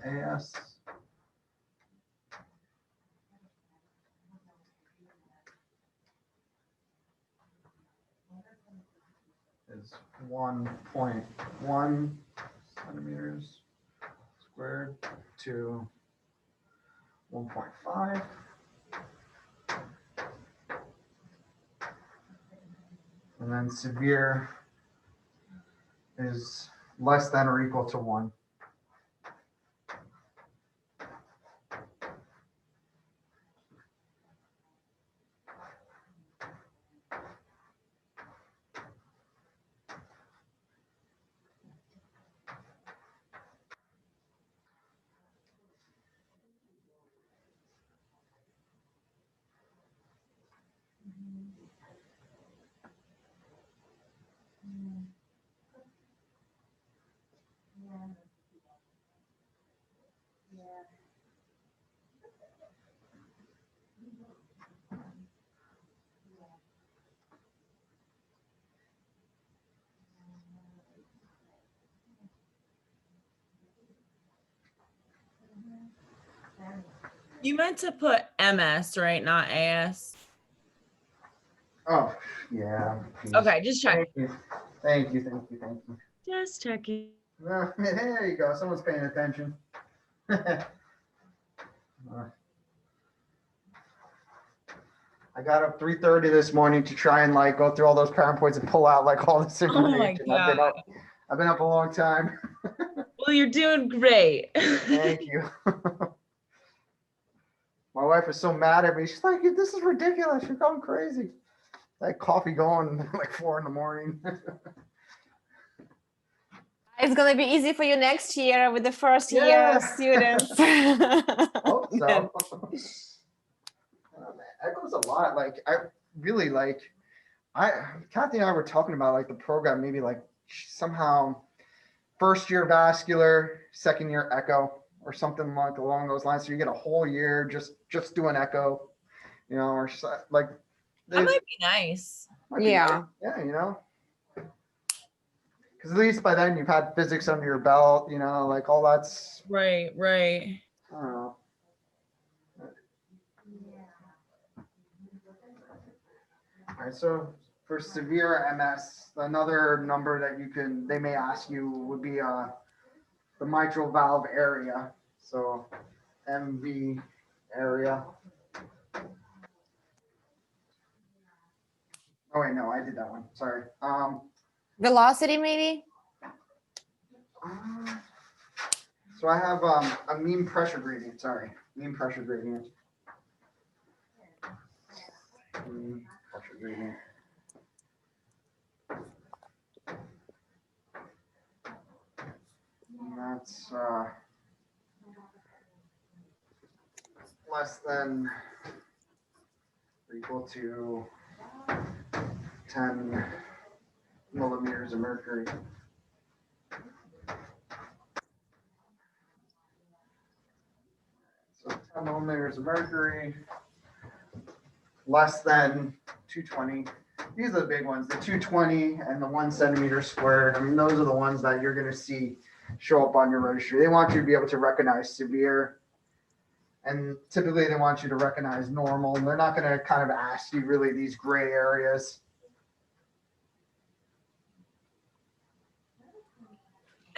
AS is 1.1 centimeters squared to 1.5. And then severe is less than or equal to 1. You meant to put MS, right? Not AS. Oh, yeah. Geez. Okay, just check. Thank you. Thank you. Thank you. Thank you. Just checking. There you go. Someone's paying attention. I got up 3:30 this morning to try and like go through all those PowerPoints and pull out like all this Oh my information. God. I've been up a long time. Well, you're doing great. Thank you. My wife is so mad at me. She's like, "This is ridiculous. You're going crazy." That coffee going like 4 in the morning. It's gonna be easy for you next year with the first year Yeah. students. Hope so. Then- Oh, man, echoes a lot. Like I really like. Kathy and I were talking about like the program maybe like somehow first year vascular, second year echo, or something like along those lines. So you get a whole year just doing echo, you know, or like. That might be nice. might be Yeah. nice. Yeah, you know. Because at least by then you've had physics under your belt, you know, like all that's, Right, right. I don't know. All right, so for severe MS, another number that they may ask you would be the mitral valve area. So MV area. Oh wait, no, I did that one. Sorry. Velocity, maybe? So I have a mean pressure gradient. Sorry, mean pressure gradient. Mean pressure gradient. And that's less than or equal to 10 millimeters of mercury. So 10 millimeters of mercury, less than 220. These are the big ones, the 220 and the 1 centimeter squared. I mean, those are the ones that you're going to see show up on your registry. They want you to be able to recognize severe. And typically they want you to recognize normal. And they're not going to kind of ask you really these gray areas.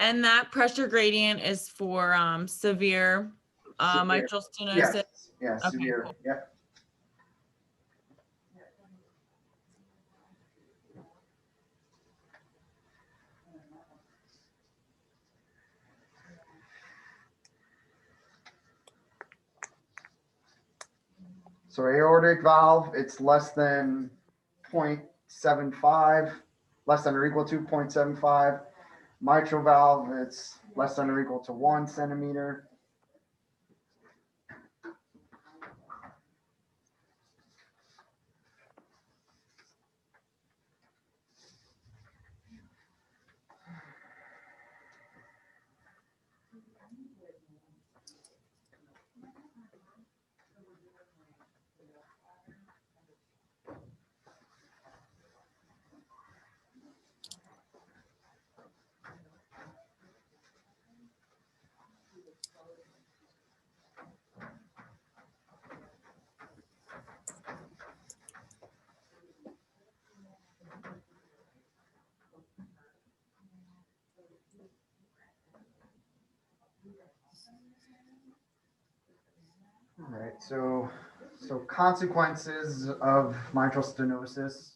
And that pressure gradient is for severe Severe. mitral stenosis. Yes. Yeah, Okay, severe. cool. Yeah. So aortic valve, it's less than 0.75, less than or equal to 0.75. Mitral valve, it's less than or equal to 1 centimeter. All right, so consequences of mitral stenosis.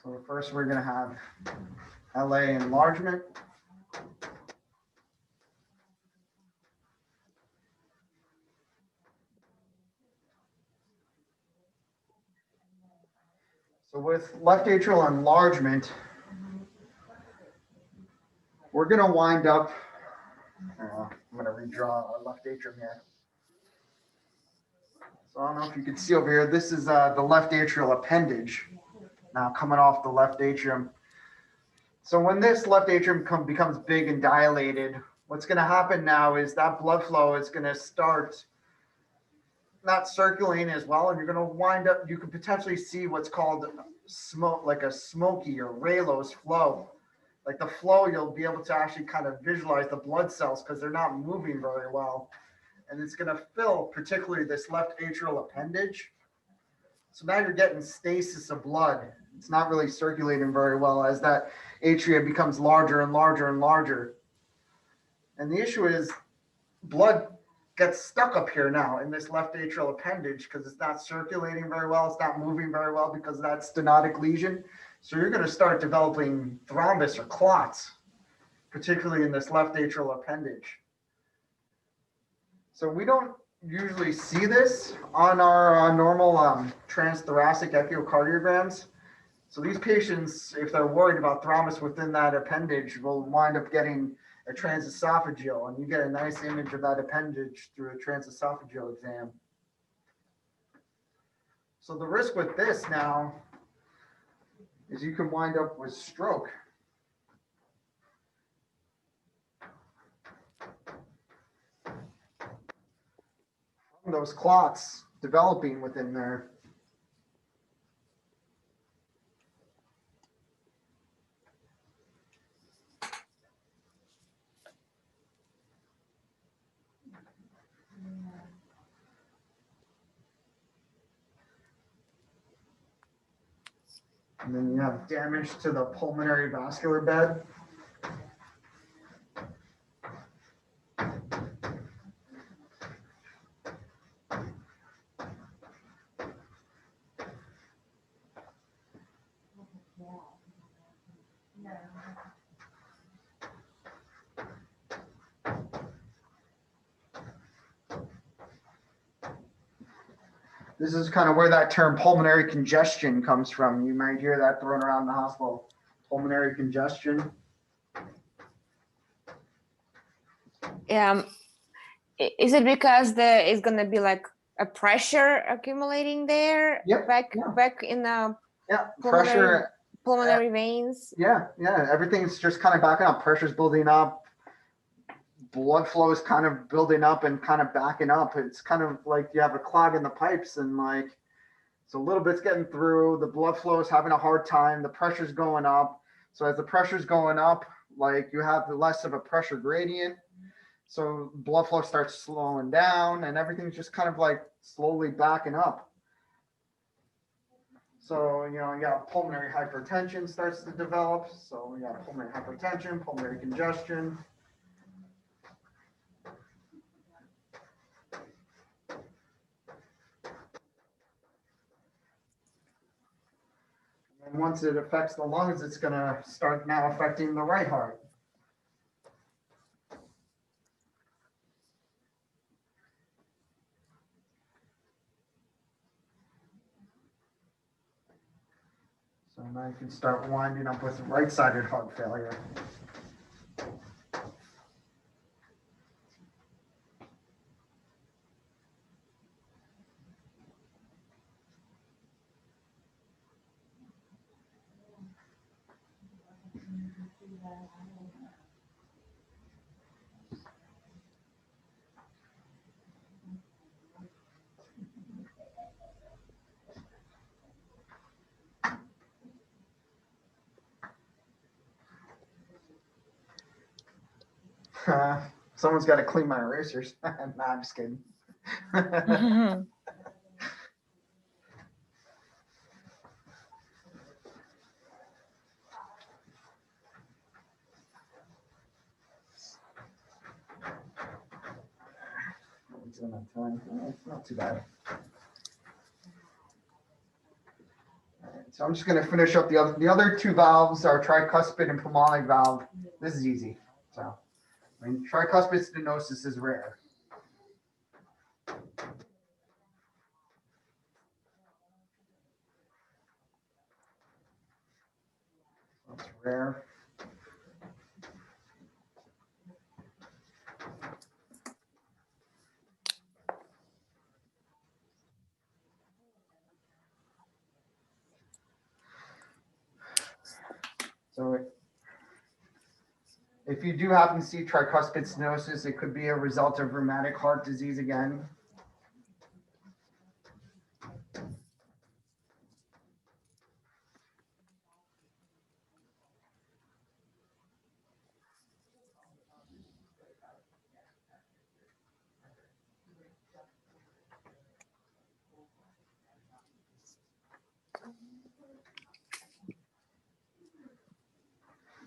So first we're going to have LA enlargement. So with left atrial enlargement, we're going to wind up, I'm going to redraw our left atrium here. So I don't know if you can see over here, this is the left atrial appendage now coming off the left atrium. So when this left atrium becomes big and dilated, what's going to happen now is that blood flow is going to start not circulating as well, and you're going to wind up, you can potentially see what's called smoke, like a smoky or Rayleigh's flow. Like the flow, you'll be able to actually kind of visualize the blood cells because they're not moving very well. And it's going to fill particularly this left atrial appendage. So now you're getting stasis of blood. It's not really circulating very well as that atria becomes larger and larger and larger. And the issue is blood gets stuck up here now in this left atrial appendage because it's not circulating very well. It's not moving very well because of that stenotic lesion. So you're going to start developing thrombus or clots, particularly in this left atrial appendage. So we don't usually see this on our normal transthoracic echocardiograms. So these patients, if they're worried about thrombus within that appendage, will wind up getting a transesophageal, and you get a nice image of that appendage through a transesophageal exam. So the risk with this now is you can wind up with stroke. those clots developing within there. And then you have damage to the pulmonary vascular bed. This is kind of where that term pulmonary congestion comes from. You might hear that thrown around the hospital. Pulmonary congestion. Is it because there is going to be like a pressure accumulating there? Yep, Back yeah. back in the Yeah, Pulmonary- pressure. pulmonary veins? Yeah, everything's just kind of backing up. Pressure's building up. Blood flow is kind of building up and kind of backing up. It's kind of like you have a clog in the pipes, and like so a little bit's getting through. The blood flow is having a hard time. The pressure's going up. So as the pressure's going up, like you have less of a pressure gradient. So blood flow starts slowing down, and everything's just kind of like slowly backing up. So, you know, you got pulmonary hypertension starts to develop. So you got pulmonary hypertension, pulmonary congestion. And once it affects the lungs, it's going to start now affecting the right heart. So now you can start winding up with right-sided heart failure. Someone's got to clean my erasers. Nah, I'm just kidding. It's not too bad. All right, so I'm just going to finish up the other two valves are tricuspid and pulmonic valve. This is easy. So, I mean, tricuspid stenosis is rare. That's rare. So if you do happen to see tricuspid stenosis, it could be a result of rheumatic heart disease again.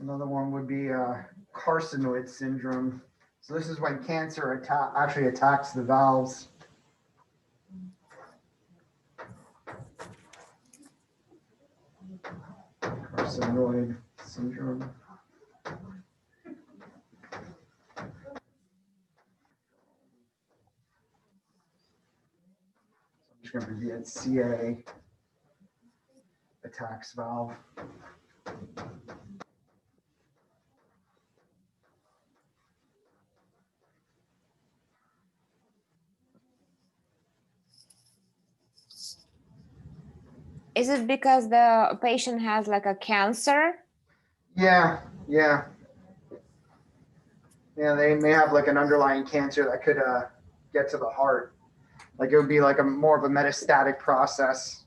Another one would be carcinoid syndrome. So this is when cancer actually attacks the valves. Carcinoid syndrome. I'm just going to be at CA attacks valve. Is it because the patient has like a cancer? Yeah. They may have like an underlying cancer that could get to the heart. Like it would be like a more of a metastatic process.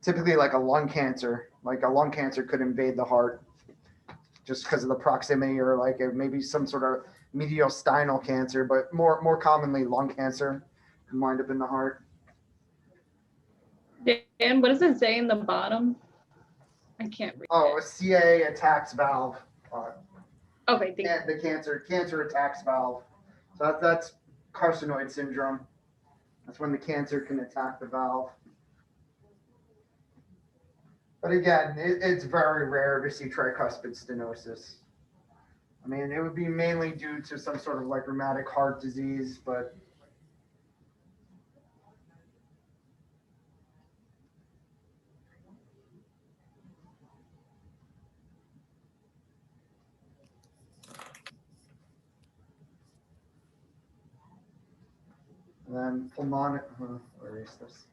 Typically like a lung cancer, like a lung cancer could invade the heart just because of the proximity, or like it maybe some sort of mediastinal cancer, but more commonly lung cancer can wind up in the heart. Dan, what does it say in the bottom? I can't read Oh, a it. CA attacks valve. Okay, thank you. And the cancer attacks valve. So that's carcinoid syndrome. That's when the cancer can attack the valve. But again, it's very rare to see tricuspid stenosis. I mean, it would be mainly due to some sort of like rheumatic heart disease, but and then pulmonic, erase this.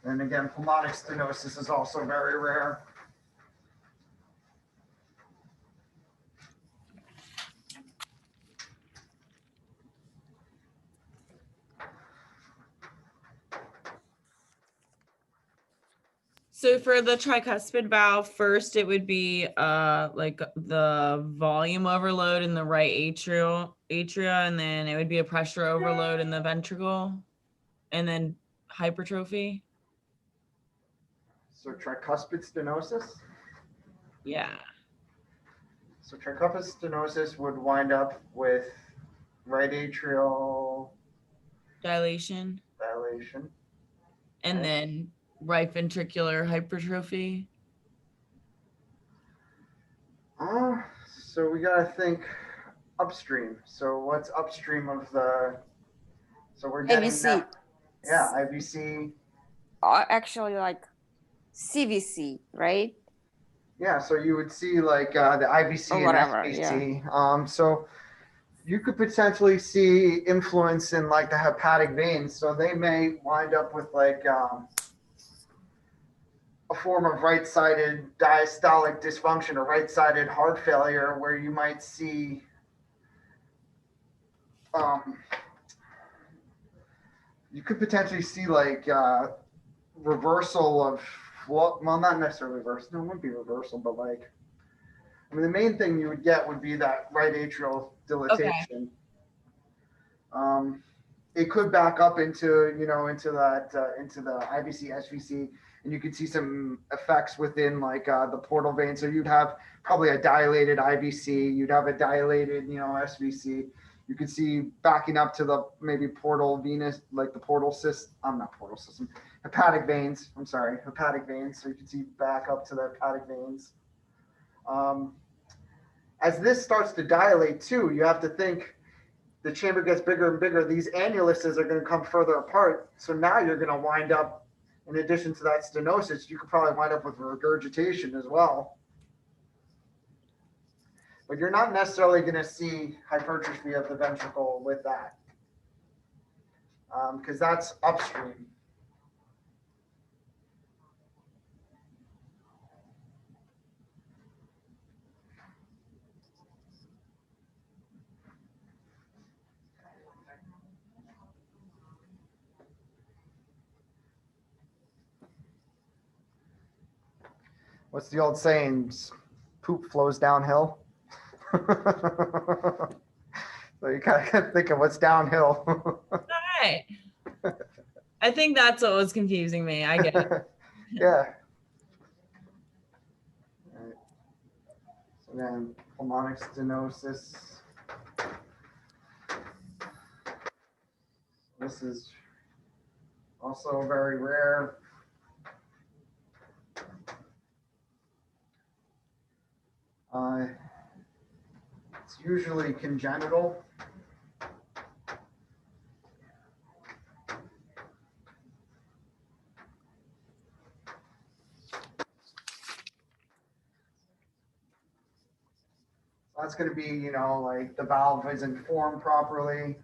And again, pulmonic stenosis is also very rare. So for the tricuspid valve, first it would be like the volume overload in the right atria, and then it would be a pressure overload in the ventricle, and then hypertrophy. So tricuspid stenosis. Yeah. So tricuspid stenosis would wind up with right atrial Dilation, dilation. and Okay. then right ventricular hypertrophy. So we gotta think upstream. So what's upstream of the? So we're getting IVC. that. Yeah, IVC. Actually, like CVC, right? Yeah, so you would see like the IVC Or and whatever, SVC. So you could potentially see influence in like the hepatic veins. So they may wind up with like a form of right-sided diastolic dysfunction or right-sided heart failure, where you might see you could potentially see like reversal of well, not necessarily reversal. No, it wouldn't be reversal, but like, I mean, the main thing you would get would be that right atrial dilatation. It could back up into into that into the IVC SVC, and you could see some effects within like the portal vein. So you'd have probably a dilated IVC, you'd have a dilated SVC. You could see backing up to the maybe portal venous, like the portal system. I'm not portal system, hepatic veins. I'm sorry, hepatic veins. So you can see back up to the hepatic veins. As this starts to dilate too, you have to think the chamber gets bigger and bigger. These annuluses are going to come further apart. So now you're going to wind up, in addition to that stenosis, you could probably wind up with regurgitation as well. But you're not necessarily going to see hypertrophy of the ventricle with that, because that's upstream. What's the old saying? Poop flows downhill. So you kind of think of what's downhill. All right. I think that's what was confusing me. I get it. Yeah. All right. So then pulmonic stenosis. This is also very rare. It's usually congenital. That's going to be, like the valve isn't formed properly.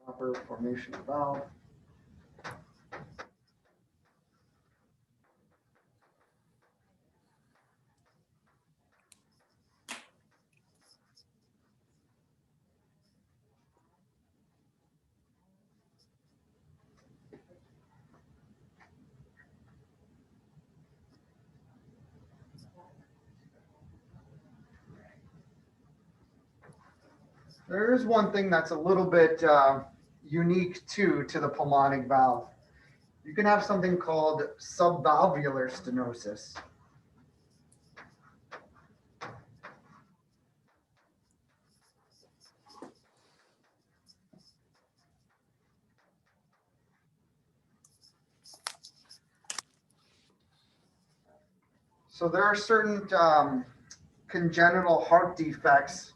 Proper formation of valve. There is one thing that's a little bit unique too to the pulmonic valve. You can have something called subvalvular stenosis. So there are certain congenital heart defects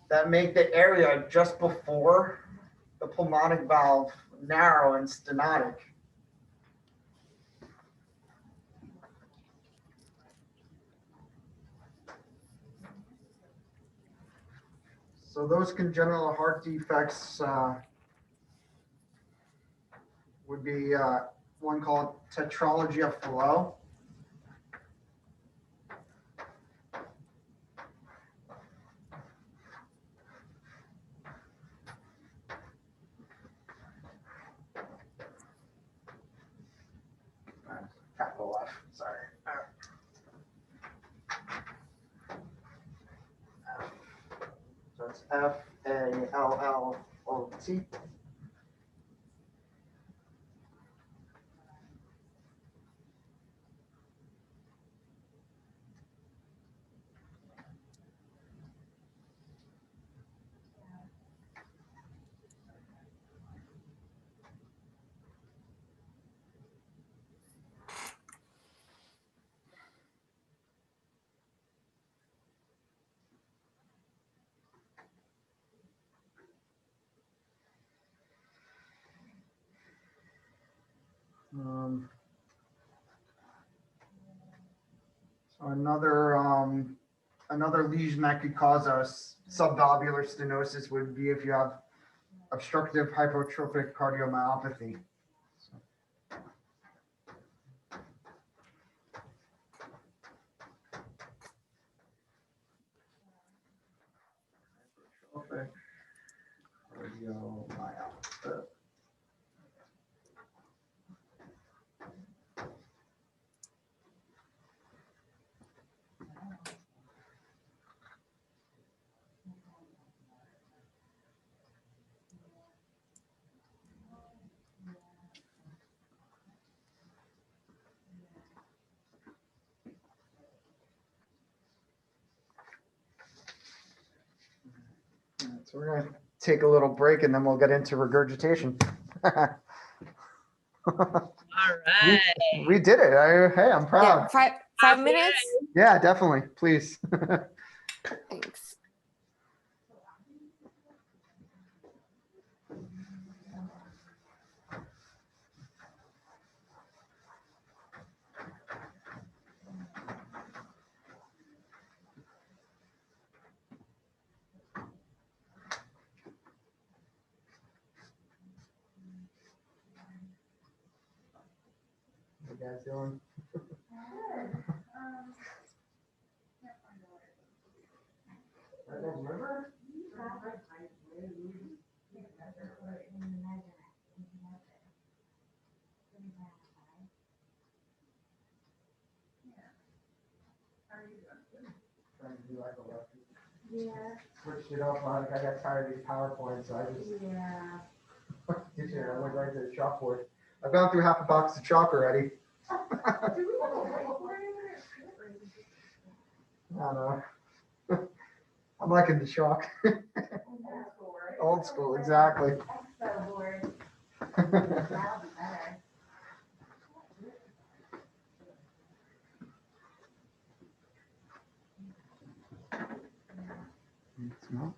that make the area just before the pulmonic valve narrow and stenotic. So those congenital heart defects would be one called tetralogy of Fallot. Capital F, sorry. So it's Fallot. So another lesion that could cause us subvalvular stenosis would be if you have obstructive hypertrophic cardiomyopathy. Hypertrophic cardiomyopathy. So we're going to take a little break and then we'll get into regurgitation. All right. We did it. Hey, I'm Yeah, proud. five minutes. Yeah, definitely. Please. Thanks. How you guys doing? Red Dead River? Trying to do like a lefty. Yeah, Switched it up. I got tired of these PowerPoints, so I just yeah. did it. I went right to the chalkboard. I've gone through half a box of chalk already. Do we have a whiteboard in there? I don't know. I'm liking the chalk. Old school, right? Old school, exactly. Expo board, that'll be better. Smell?